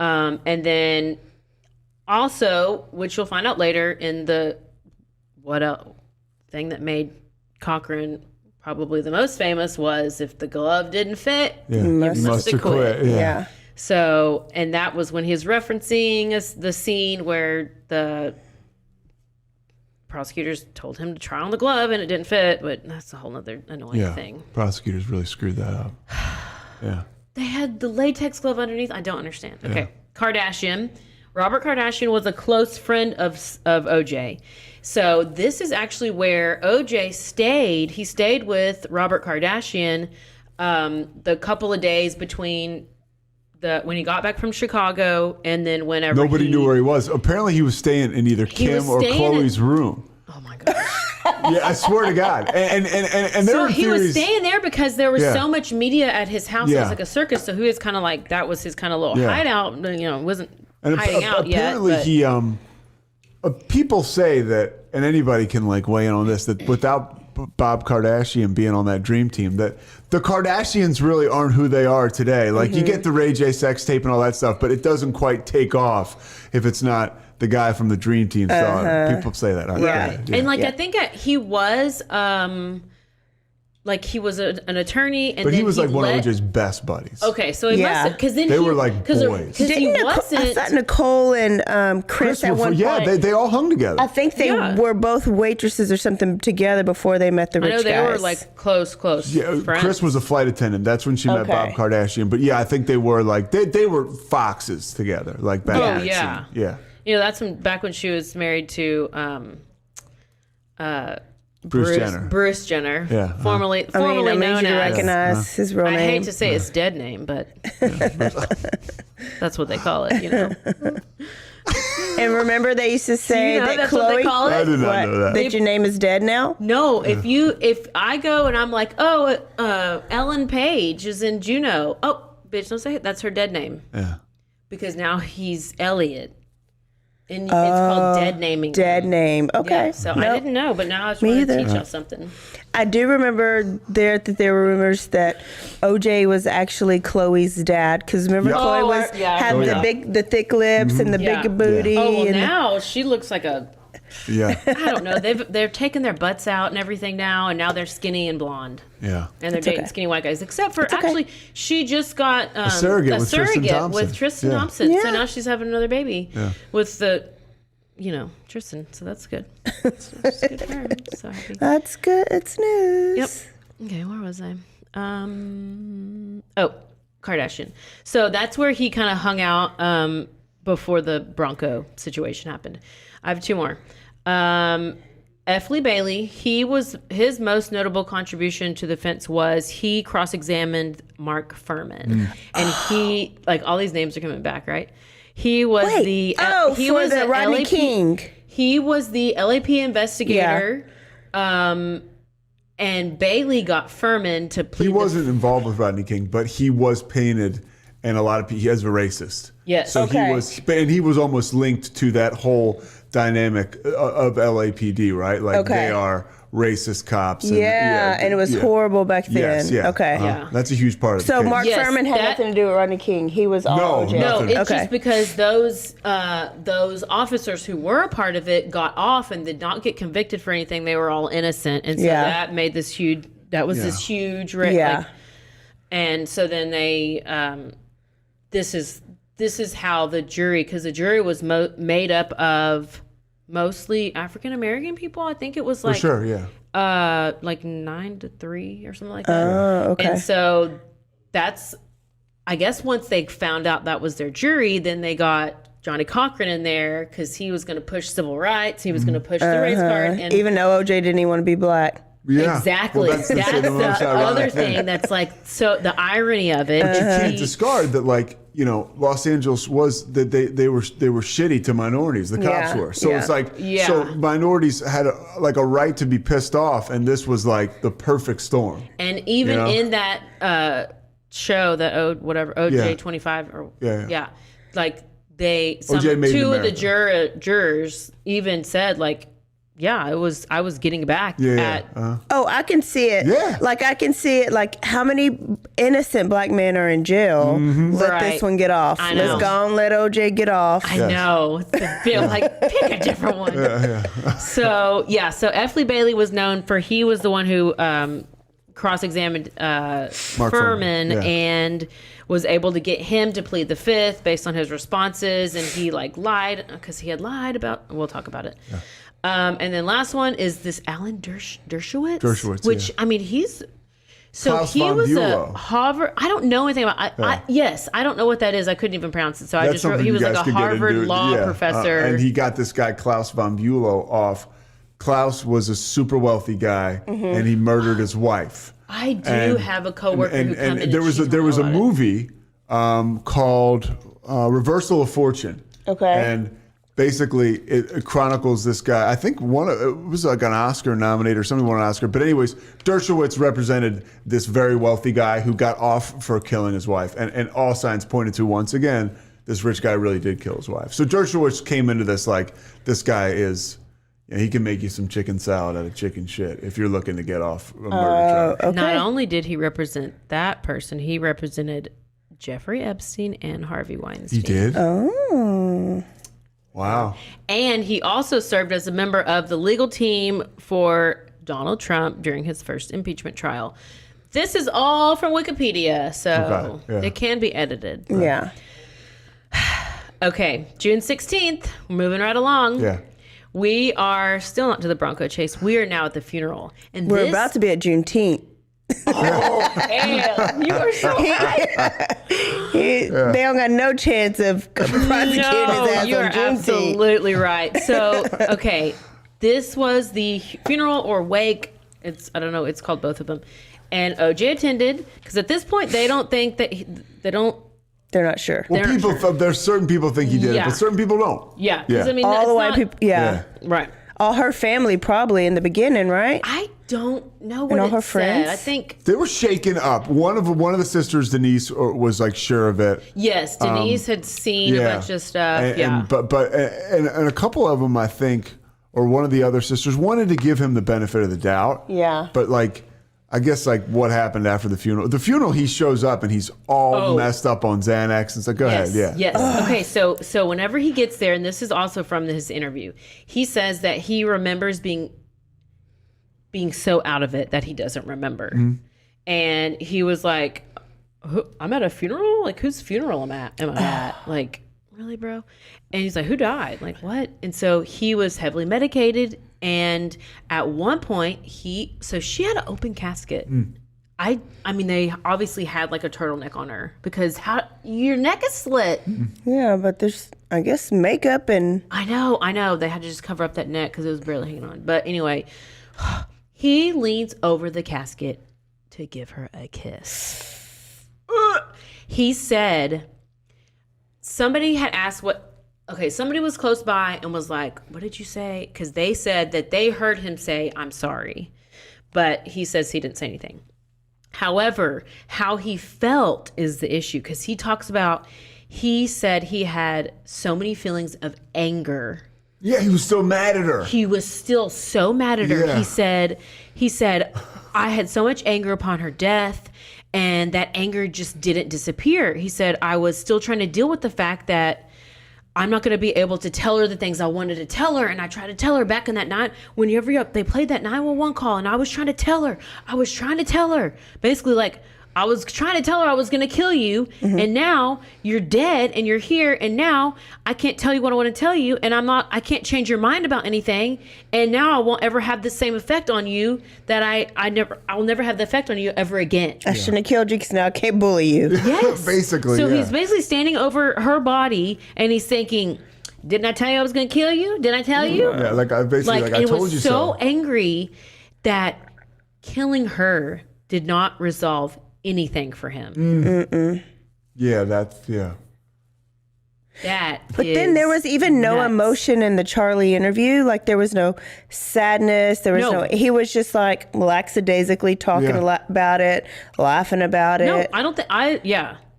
And then also, which you'll find out later in the thing that made Cochran probably the most famous was if the glove didn't fit, you must have quit. Yeah. So, and that was when he was referencing the scene where the prosecutors told him to try on the glove and it didn't fit, but that's a whole other annoying thing. Prosecutors really screwed that up. Yeah. They had the latex glove underneath. I don't understand. Okay. Kardashian. Robert Kardashian was a close friend of OJ. So this is actually where OJ stayed. He stayed with Robert Kardashian the couple of days between when he got back from Chicago and then whenever nobody knew where he was. Apparently he was staying in either Kim or Chloe's room. Oh my gosh. Yeah, I swear to God. And there were he theories. was staying there because there was so much media at his house. It was like a circus. So he was kind of like, that was his kind of little hideout. Wasn't hiding out yet. Apparently he, people say that, and anybody can like weigh in on this, that without Bob Kardashian being on that dream team, that the Kardashians really aren't who they are today. Like you get the Ray J sex tape and all that stuff, but it doesn't quite take off if it's not the guy from the dream team star. People say that. And like I think he was like he was an attorney, and but then he was like one of OJ's best buddies. Okay, so he must because then they were like boys. I thought Nicole and Chris at one point. They all hung together. I think they were both waitresses or something together before they met the rich guys. I know they were like close Yeah, friends. Chris was a flight attendant. That's when she met Bob Kardashian. But yeah, I think they were like they were foxes together, like back in the scene. Yeah. That's back when she was married to Bruce Jenner. Yeah. Formerly I known need you to as. recognize his real name. I hate to say his dead name, but that's what they call it. And remember, they used to say that that's Chloe. what they call it? I did not know that. That your name is dead now. No, if I go and I'm like, Ellen Page is in Juno. Oh, bitch, don't say it. That's her dead name. Yeah. Because now he's Elliot. And it's called dead naming. Dead name. Okay. Yeah, so I didn't know, but now I just want to teach y'all something. I do remember that there were rumors that OJ was actually Chloe's dad, because remember Chloe had the thick lips and the big booty. Oh, well, now she looks like a. Yeah. I don't know. They're taking their butts out and everything now, and now they're skinny and blonde. Yeah. And they're dating skinny white guys. Except for actually, she just got a surrogate with Tristan Thompson. Yeah. So now she's having another baby with the, Tristan. So that's good. That's good for her. So happy. That's good. It's news. Yep. Okay, where was I? Kardashian. So that's where he kind of hung out before the Bronco situation happened. I have two more. F. Lee Bailey, his most notable contribution to the defense was he cross-examined Mark Furman. And he, like, all these names are coming back, right? He was the Rodney King. He was the LAP investigator. Yeah. And Bailey got Furman to plead. He wasn't involved with Rodney King, but he was painted, and a lot of people, he was a racist. Yes. So he was almost linked to that whole dynamic of LAPD, right? Like they are racist cops. And, and it was horrible back then. Yes, yeah. Okay. That's a huge part of it. So Mark Furman had nothing to do with Rodney King. He was all OJ. No, it's just because those officers who were a part of it got off and did not get convicted for anything. They were all innocent. And so that made this huge, this huge, and so then they, this is how the jury, because the jury was made up of mostly African American people. I think it was like like 9-3 or something like that. Oh, okay. And so that's, I guess once they found out that was their jury, then they got Johnny Cochran in there because he was going to push civil rights. He was going to push the race card. And even though OJ didn't even want to be black. Yeah. Exactly. Well, that's the other thing that's like, so the irony of it. But you can't discard that, like, Los Angeles was that they were shitty to minorities. The cops were. So it's like so minorities had a right to be pissed off, and this was like the perfect storm. And even in that show that OJ 25 or like two of the jurors even said like. Yeah, I was getting back at... Oh, I can see it. Yeah. Like, I can see it. Like, how many innocent black men are in jail? Let this one get off. I know. Let's go and let OJ get off. I know. I feel like, pick a different one. So F. Lee Bailey was known for... He was the one who cross-examined Furman and was able to get him to plead the fifth based on his responses. And he, like, lied because he had lied about... We'll talk about it. Yeah. And then last one is this Alan Dershowitz, which I mean he's Klaus he von was Bülow. a Harvard. I don't know anything about. I don't know what that is. I couldn't even pronounce it, so I just wrote. He was like a Harvard law professor, and he got this guy Klaus von Bülow off. Klaus was a super wealthy guy, and he murdered his wife. I do have a coworker who came in. There was a movie called Reversal of Fortune. Okay. And basically, it chronicles this guy. I think it was like an Oscar nominated or somebody won an Oscar. But anyways, Dershowitz represented this very wealthy guy who got off for killing his wife. And all signs pointed to, once again, this rich guy really did kill his wife. So Dershowitz came into this like, this guy is... he can make you some chicken salad out of chicken shit if you're looking to get off a murder charge. Okay. Not only did he represent that person, he represented Jeffrey Epstein and Harvey Weinstein. He did? Oh... Wow. And he also served as a member of the legal team for Donald Trump during his first impeachment trial. This is all from Wikipedia, so it can be edited. Yeah. Okay, June 16th, moving right along. Yeah. We are still not to the Bronco chase. We are now at the funeral. And We're about to be at Juneteenth. Oh, damn. You are so right. They don't got no chance of prosecuting his ass you on are Juneteenth. absolutely right. So, okay, this was the funeral or wake. I don't know. It's called both of them. And OJ attended because at this point they don't think that they're not sure. Well, there's certain people think he did it, but certain people don't. Yeah. Yeah. I mean, all the white people. Yeah. Right. All her family probably in the beginning, right? I don't know what all it her said. friends? I think They were shaken up. One of the sisters, Denise, was like sure of it. yes, Denise had seen a bunch of stuff. And a couple of them, I think, or one of the other sisters wanted to give him the benefit of the doubt. Yeah. But like, I guess like what happened after the funeral. The funeral, he shows up and he's all messed up on Xanax. It's like, go ahead, yeah. Yes. Okay. So whenever he gets there, and this is also from his interview, he says that he remembers being so out of it that he doesn't remember. Mm-hmm. And he was like, I'm at a funeral? Like, whose funeral am I at? Like, really, bro? And he's like, who died? Like, what? And so he was heavily medicated. And at one point, she had an open casket. I mean, they obviously had like a turtleneck on her because your neck is slit. Yeah, but there's, I guess, makeup and... I know. They had to just cover up that neck because it was barely hanging on. But anyway... He leans over the casket to give her a kiss. He said, somebody had asked somebody was close by and was like, what did you say? Because they said that they heard him say, I'm sorry. But he says he didn't say anything. However, how he felt is the issue because he said he had so many feelings of anger. Yeah, he was still mad at her. He was still so mad at her. Yeah. He said, I had so much anger upon her death, and that anger just didn't disappear. He said, I was still trying to deal with the fact that I'm not going to be able to tell her the things I wanted to tell her. And I tried to tell her back in that night, whenever they played that 911 call, and I was trying to tell her. Basically, like, I was trying to tell her I was going to kill you, and now you're dead, and you're here, and now I can't tell you what I want to tell you, and I can't change your mind about anything, and now I won't ever have the same effect on you that I'll never have the effect on you ever again. I shouldn't have killed you because now I can't bully you. Yes. Basically, So he's basically standing over her body, and he's thinking, didn't I tell you I was going to kill you? Didn't I tell you? Yeah, I told you so. He was so angry that killing her did not resolve anything for him. Yeah, But then there was even no emotion in the Charlie interview. Like there was no sadness. There was no. He was just like lackadaisically talking about it, laughing about it. No, I don't think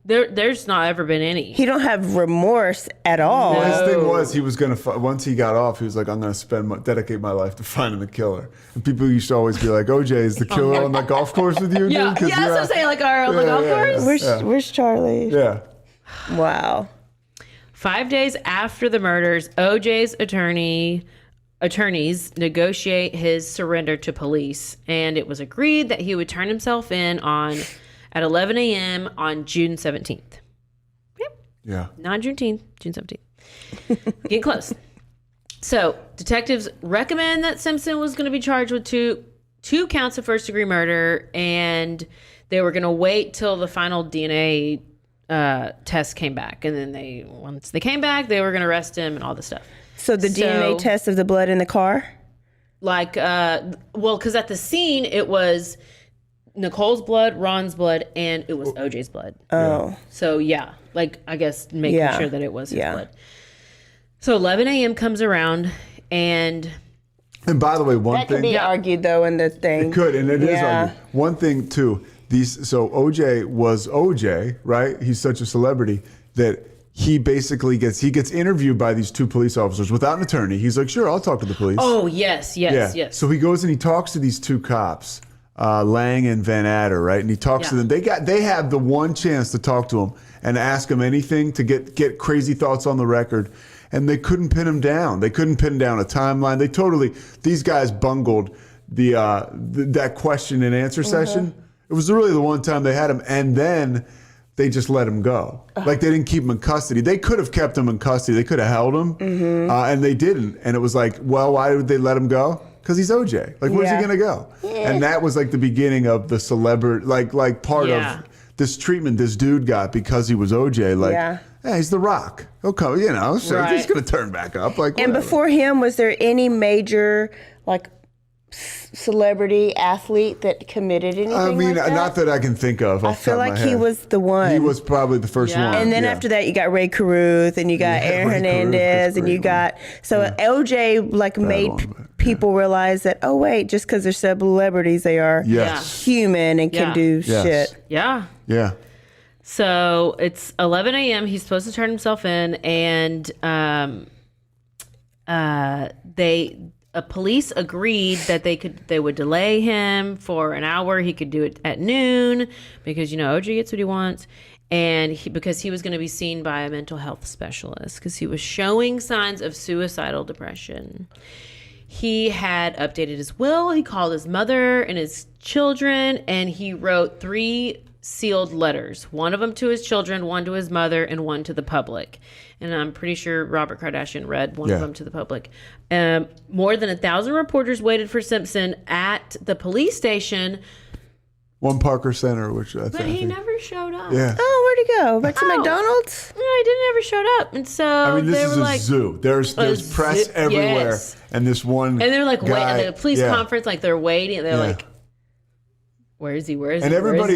There's not ever been any. He don't have remorse at all. Well, his thing was he was gonna once he got off, he was like, I'm gonna dedicate my life to finding the killer. And people used to always be like, OJ is the killer on the golf course with you, dude? Yeah, that's what I'm saying. Like on the golf course. Where's Charlie? Yeah. Wow. 5 days after the murders, OJ's attorneys negotiate his surrender to police, and it was agreed that he would turn himself in at 11 a.m. on June 17th. Yep. Yeah. Not Juneteenth, June 17th. Getting close. So detectives recommend that Simpson was going to be charged with two counts of first-degree murder, and they were going to wait till the final DNA test came back, and then once they came back, they were going to arrest him and all this stuff. So the DNA test of the blood in the car? Because at the scene, it was Nicole's blood, Ron's blood, and it was OJ's blood. Oh. So, I guess making sure that it was his blood. So 11 a.m. comes around, and by the way, that could be argued, though, in the thing. It could, and it is argued. One thing, too, so OJ was OJ, right? He's such a celebrity that he basically gets interviewed by these two police officers without an attorney. He's like, sure, I'll talk to the police. Oh, yes. So he goes and he talks to these two cops, Lang and Van Adder, right? And he talks to them. They have the one chance to talk to him and ask him anything to get crazy thoughts on the record, and they couldn't pin him down. They couldn't pin down a timeline. These guys bungled that question and answer session. It was really the one time they had him, and then they just let him go. Like, they didn't keep him in custody. They could have kept him in custody. They could have held him, and they didn't. And it was like, well, why would they let him go? Because he's OJ. Like, where's he going to go? And that was like the beginning of the celebrity, like part of this treatment this dude got because he was OJ. Like, hey, he's The Rock. He'll come, so he's going to turn back up. Like, and before him, was there any major, celebrity athlete that committed anything like that? Not that I can think of. I feel like he was the one. He was probably the first one. And then after that, you got Ray Caruth, and you got Aaron Hernandez, and you got LJ made people realize that, oh wait, just because they're celebrities, they are human and can do shit. Yeah. So it's 11 a.m. He's supposed to turn himself in, and police agreed that they would delay him for an hour. He could do it at noon because OJ gets what he wants, and because he was going to be seen by a mental health specialist because he was showing signs of suicidal depression. He had updated his will. He called his mother and his children, and he wrote 3 sealed letters, one of them to his children, one to his mother, and one to the public. And I'm pretty sure Robert Kardashian read one of them to the public. More than 1,000 reporters waited for Simpson at the police station. One Parker Center, which I think. But he never showed up. Yeah. Oh, where'd he go? Back to McDonald's? No, he didn't ever showed up. And so this they is were a zoo. There's press everywhere. And this one And they're like, guy, wait, at the police conference, they're waiting. And they're like, where is he? And everybody,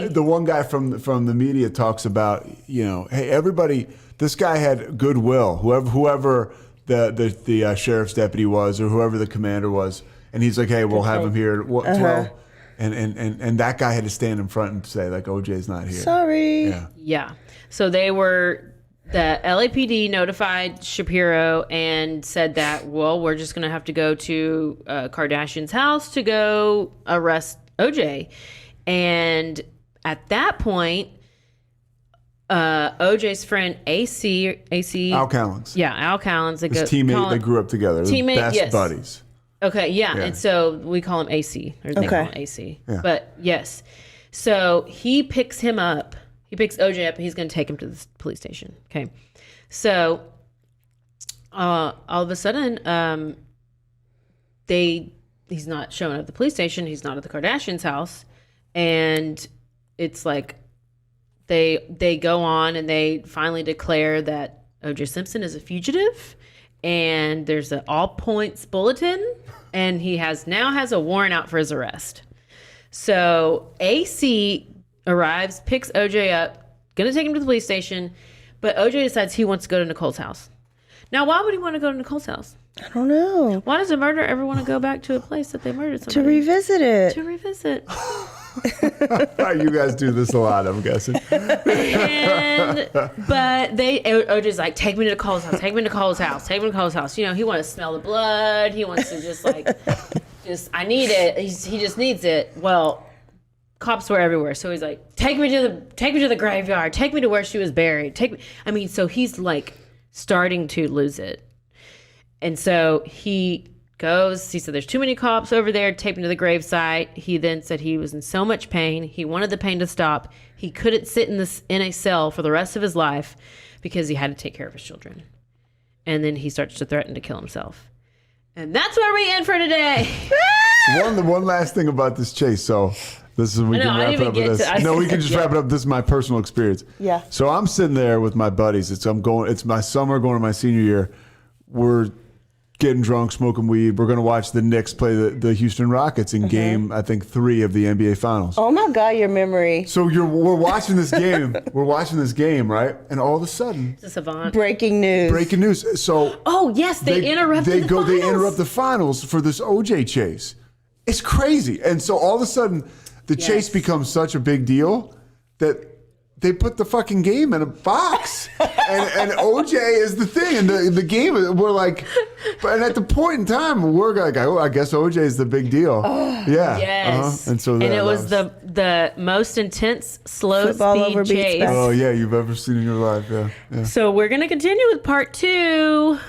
the one guy from the media talks about, hey, everybody, this guy had goodwill. Whoever the sheriff's deputy was, or whoever the commander was, and he's like, hey, we'll have him here at 12. And that guy had to stand in front and say, like, OJ's not here. Sorry. Yeah. So the LAPD notified Shapiro and said that, well, we're just going to have to go to Kardashian's house to go arrest OJ. And at that point, OJ's friend AC Al Cowens. Yeah, Al Cowens. His teammate, they grew up together. Teammate, best buddies. Okay, yeah. And so we call him AC. Or they call him AC. Yeah. But yes. So he picks him up. He picks OJ up and he's going to take him to the police station. Okay. So all of a sudden, he's not showing up at the police station. He's not at the Kardashians' house. And it's like they go on and they finally declare that OJ Simpson is a fugitive. And there's an all points bulletin. And he now has a warrant out for his arrest. So AC arrives, picks OJ up, going to take him to the police station. But OJ decides he wants to go to Nicole's house. Now, why would he want to go to Nicole's house? I don't know. Why does a murderer ever want to go back to a place that they murdered somebody? To revisit it. To revisit. You guys do this a lot, I'm guessing. But OJ's like, take me to Nicole's house. Take me to Nicole's house. Take me to Nicole's house. You know, he wants to smell the blood. He wants to just like, I need it. He just needs it. Well, cops were everywhere. So he's like, take me to the graveyard. Take me to where she was buried. So he's like starting to lose it. And so he goes, he said, there's too many cops over there, take me to the gravesite. He then said he was in so much pain. He wanted the pain to stop. He couldn't sit in a cell for the rest of his life because he had to take care of his children. And then he starts to threaten to kill himself. And that's where we end for today. One last thing about this chase. So this is we can wrap it up with this. No, we can just wrap it up. This is my personal experience. Yeah. So I'm sitting there with my buddies. It's my summer going to my senior year. We're getting drunk, smoking weed. We're going to watch the Knicks play the Houston Rockets in game, I think, 3 of the NBA Finals. Oh my God, your memory. So we're watching this game. We're watching this game, right? And all of a sudden, it's a savant. Breaking news. So oh yes, they interrupt the finals. They interrupt the finals for this OJ chase. It's crazy. And so all of a sudden, the chase becomes such a big deal that they put the fucking game in a box, and OJ is the thing, and the game. We're like, and at the point in time, we're like, oh, I guess OJ is the big deal. Yeah. Yes. And so it was the most intense slow Football speed chase. Oh yeah, you've ever seen in your life. Yeah. So we're gonna continue with part 2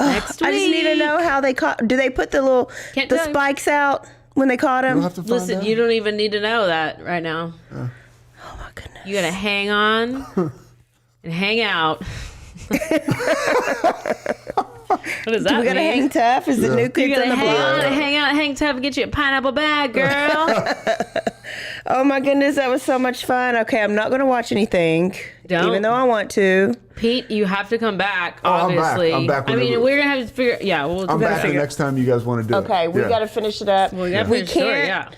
next week. I just need to know how they caught. Do they put the spikes out when they caught him? Listen, you don't even need to know that right now. Oh my goodness. You gotta hang on and hang out. What does that mean? We gotta hang tough. Is the new kids on the block? Hang out, hang tough, and get you a pineapple bag, girl. Oh my goodness, that was so much fun. Okay, I'm not gonna watch anything, even though I want to. Pete, you have to come back. Obviously, I'm back. I mean, we're gonna have to figure. Yeah, I'm back the next time you guys want to do it. Okay, we gotta finish it up. Well, we gotta finish the story. Yeah.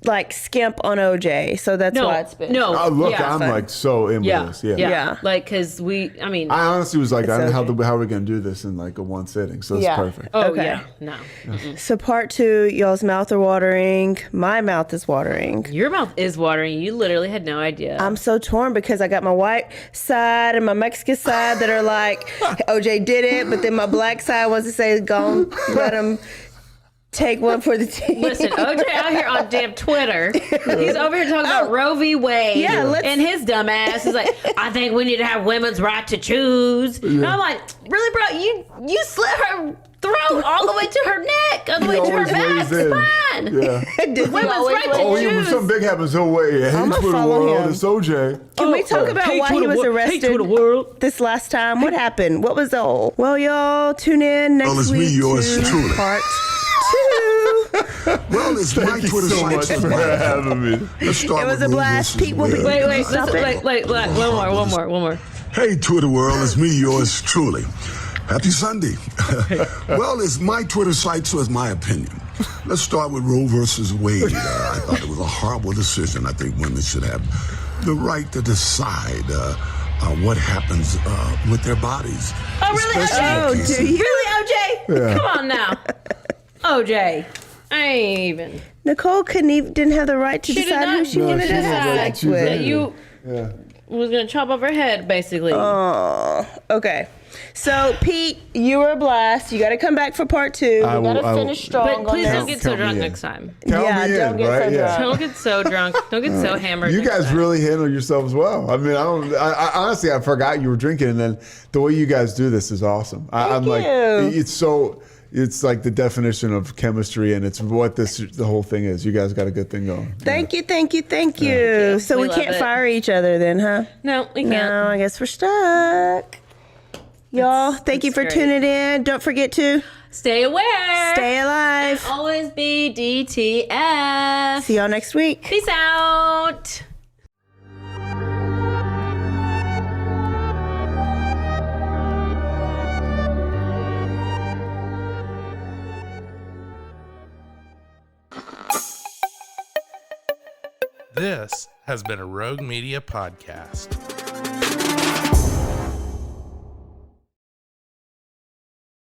Like skimp on OJ, so that's why it's been. I'm like so in with this. Yeah. Like, cause I honestly was like, I don't know how are we gonna do this in like a one sitting? So it's perfect. Oh okay. No. So part 2, y'all's mouth are watering. My mouth is watering. Your mouth is watering. You literally had no idea. I'm so torn because I got my white side and my Mexican side that are like, OJ did it, but then my black side wants to say, go let him take one for the team. Listen, OJ out here on damn Twitter. He's over here talking about Roe v. Wade. Yeah, and his dumb ass is like, I think we need to have women's right to choose. Yeah. And I'm like, really, bro? You slit her throat all the way to her neck, all the way to her back spine. Yeah. Women's right to choose. When something big happens, he'll wait. Hey, I'm Twitter world, it's OJ. Can we talk about why he was arrested this last time? What happened? What was the whole? Well, y'all tune in next week. To part 2. Well, it's my Twitter site. For having me. Let's start. It was a blast. Pete will be. Wait, one more. Hey, Twitter world, it's me, yours truly. Happy Sunday. Well, it's my Twitter site, so it's my opinion. Let's start with Roe versus Wade. I thought it was a horrible decision. I think women should have the right to decide what happens with their bodies. Oh, really, OJ? Do you? Really, OJ? Yeah. Come on now. OJ. I ain't even. Nicole didn't have the right to decide who she wanted to have sex with. That you was going to chop off her head, basically. Oh, okay. So, Pete, you were a blast. You got to come back for part 2. We got to finish strong. But please don't get so drunk next time. Don't get so drunk. Don't get so drunk. Don't get so hammered. You guys really handle yourselves well. I mean, I honestly, I forgot you were drinking, and then the way you guys do this is awesome. Thank you. Like, it's like the definition of chemistry, and it's what the whole thing is. You guys got a good thing going. Thank you. Yeah. So we can't fire each other then, huh? No, we can't. No, I guess we're stuck. Y'all, thank you for tuning in. Don't forget to stay aware, stay alive, and always be DTF. See y'all next week. Peace out. This has been a Rogue Media podcast.